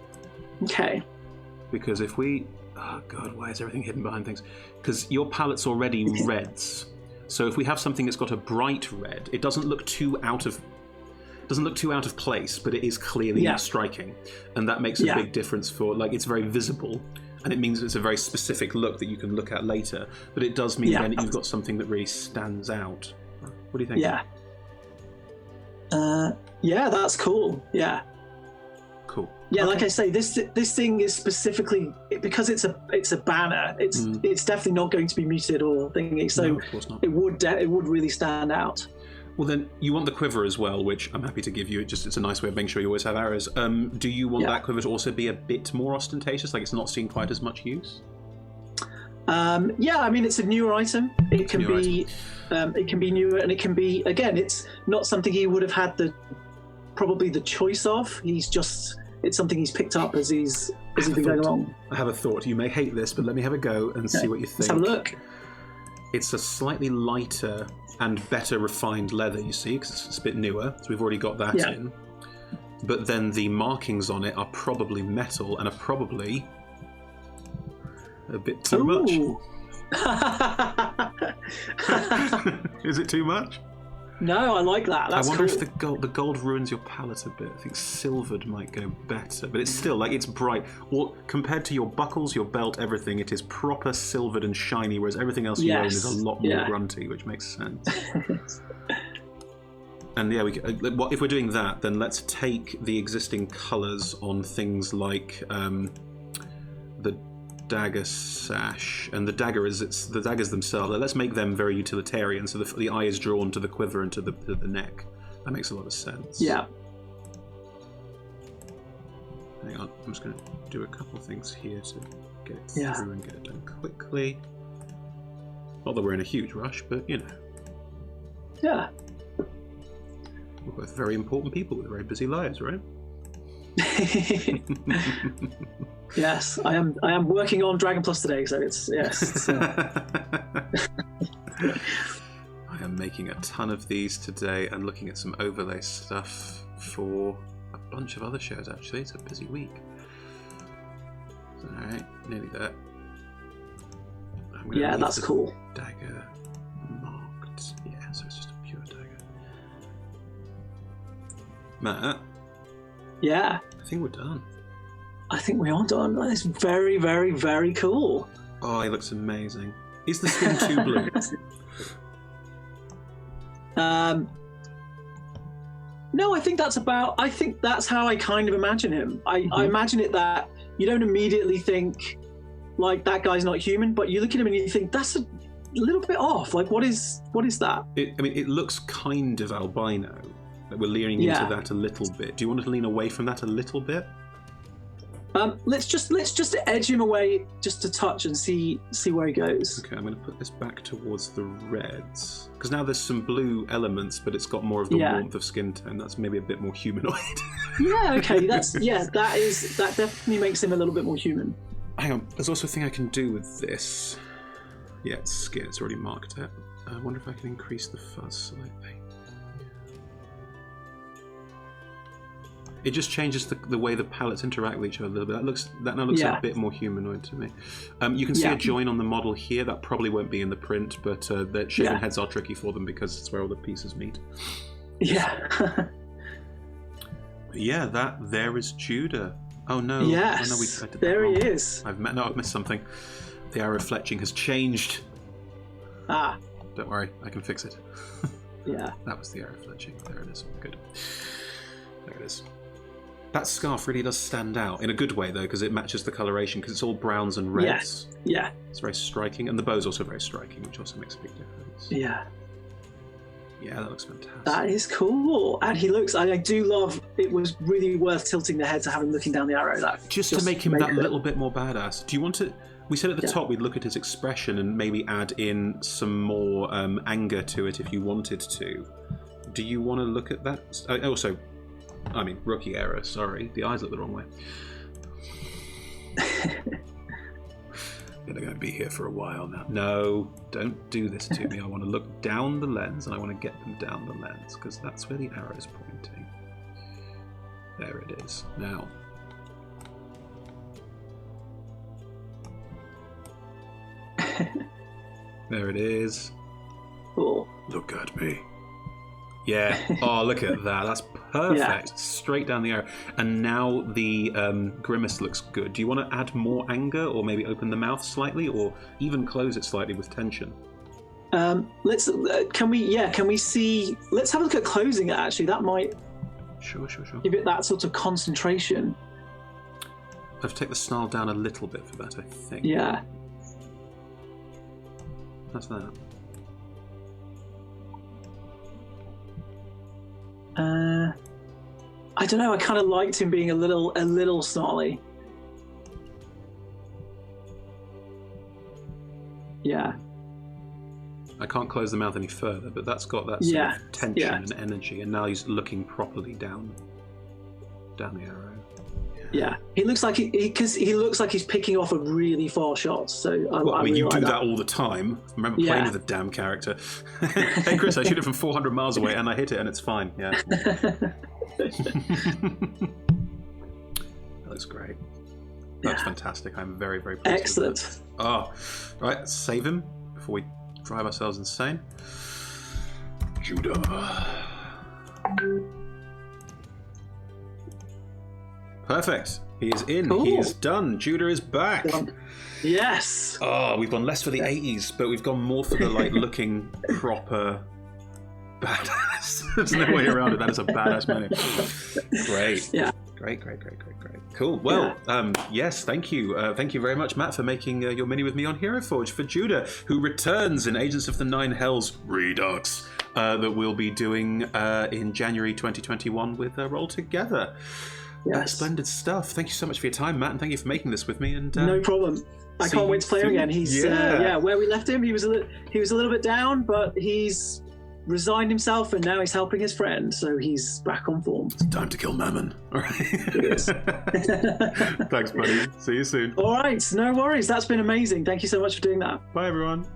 Okay. Because if we... Oh, God, why is everything hidden behind things? Because your palette's already reds. So if we have something that's got a bright red, it doesn't look too out of place, but it is clearly striking. And that makes a big difference for... it's very visible. And it means it's a very specific look that you can look at later. But it does mean then you've got something that really stands out. What do you think? Yeah, that's cool. Yeah. Cool. Yeah, like I say, this thing is specifically because it's a banner. It's definitely not going to be muted or thingy. So no, of course not. It would really stand out. Well, then you want the quiver as well, which I'm happy to give you. It's a nice way of making sure you always have arrows. Do you want that quiver to also be a bit more ostentatious, like it's not seeing quite as much use? I mean, it's a newer item. It can be newer, and it can be, again, it's not something he would have had probably the choice of. It's something he's picked up as he's been going along. I have a thought. You may hate this, but let me have a go and see what you think. Let's have a look. It's a slightly lighter and better refined leather, you see, because it's a bit newer, so we've already got that in. But then the markings on it are probably metal and are probably a bit too much. Is it too much? No, I like that. That's I wonder cool. if the gold ruins your palette a bit. I think silvered might go better, but it's still it's bright. Well, compared to your buckles, your belt, everything, it is proper silvered and shiny, whereas everything else you own is a lot more grunty, which makes sense. And if we're doing that, then let's take the existing colours on things like the dagger sash and the daggers themselves. Let's make them very utilitarian, so the eye is drawn to the quiver and to the neck. That makes a lot of sense. Yeah. Hang on, I'm just going to do a couple of things here to get it through and get it done quickly. Not that we're in a huge rush, but Yeah. We're both very important people with very busy lives, right? Yes, I am working on Dragon Plus today, so it's I am making a ton of these today and looking at some overlay stuff for a bunch of other shows, actually. It's a busy week. Alright, nearly there. That's cool. Dagger marked. Yeah, so it's just a pure dagger. Matt? Yeah. I think we're done. I think we are done. That is very, very, very cool. Oh, he looks amazing. Is the skin too blue? No, I think that's how I kind of imagine him. I imagine it that you don't immediately think like that guy's not human, but you look at him and you think that's a little bit off. Like what is that? It looks kind of albino. Like we're leaning into that a little bit. Do you want to lean away from that a little bit? Let's just edge him away just a touch and see where he goes. Okay, I'm going to put this back towards the reds because now there's some blue elements, but it's got more of the warmth of skin tone. That's maybe a bit more humanoid. Yeah, okay, that definitely makes him a little bit more human. Hang on, there's also a thing I can do with this. Yeah, it's skin. It's already marked it. I wonder if I can increase the fuzz slightly. It just changes the way the palettes interact with each other a little bit. That now looks a bit more humanoid to me. You can see a join on the model here. That probably won't be in the print, but the shaven heads are tricky for them because it's where all the pieces meet. Yeah. There is Judah. Oh no! Yes. Oh, no, there he is. I've missed something. The arrow fletching has changed. Ah. Don't worry, I can fix it. Yeah. That was the arrow fletching. There it is. Good. There it is. That scarf really does stand out in a good way, though, because it matches the coloration, because it's all browns and reds. Yeah. It's very striking, and the bow's also very striking, which also makes a big difference. Yeah. Yeah, that looks fantastic. That is cool. And he looks, I do love, it was really worth tilting the head to have him looking down the arrow. Just to make him that little bit more badass. Do you want to... We said at the top we'd look at his expression and maybe add in some more anger to it if you wanted to. Do you want to look at that? Rookie error, sorry. The eyes look the wrong way. They're going to be here for a while now. No, don't do this to me. I want to look down the lens and I want to get them down the lens because that's where the arrow is pointing. There it is. Now. There it is. Cool. Look at me. Yeah. Oh, look at that. That's perfect. Yeah. Straight down the arrow. And now the grimace looks good. Do you want to add more anger, or maybe open the mouth slightly, or even close it slightly with tension? Can we see? Let's have a look at closing it. Actually, that might. Sure. Give it that sort of concentration. I have to take the snarl down a little bit for that, I think. Yeah. That's that. I don't know. I kind of liked him being a little snarly. Yeah. I can't close the mouth any further, but that's got that sort of tension and energy, and now he's looking properly down the arrow. Yeah, he looks like he looks like he's picking off a really far shot. So you do that all the time. I remember playing with a damn character. Hey Chris, I shoot it from 400 miles away and I hit it and it's fine. Yeah. That looks great. That's fantastic. I'm very, very pleased. Excellent. Oh, right. Let's save him before we drive ourselves insane. Judah. Perfect. He is in. Cool. He is done. Judah is back. Yes. Oh, we've gone less for the 80s, but we've gone more for the looking proper badass. There's no way around it. That is a badass menu. Great. Yeah. Great. Cool. Well, yes, thank you. Thank you very much, Matt, for making your mini with me on Hero Forge for Judah, who returns in Agents of the Nine Hells Redux, that we'll be doing in January 2021 with Roll Together. Yes. Splendid stuff. Thank you so much for your time, Matt, and thank you for making this with me. And no problem. I can't wait to play him again. He's where we left him. He was a little bit down, but he's resigned himself, and now he's helping his friend. So he's back on form. It's time to kill Mammon. All right. Thanks, buddy. See you soon. All right. No worries. That's been amazing. Thank you so much for doing that. Bye, everyone.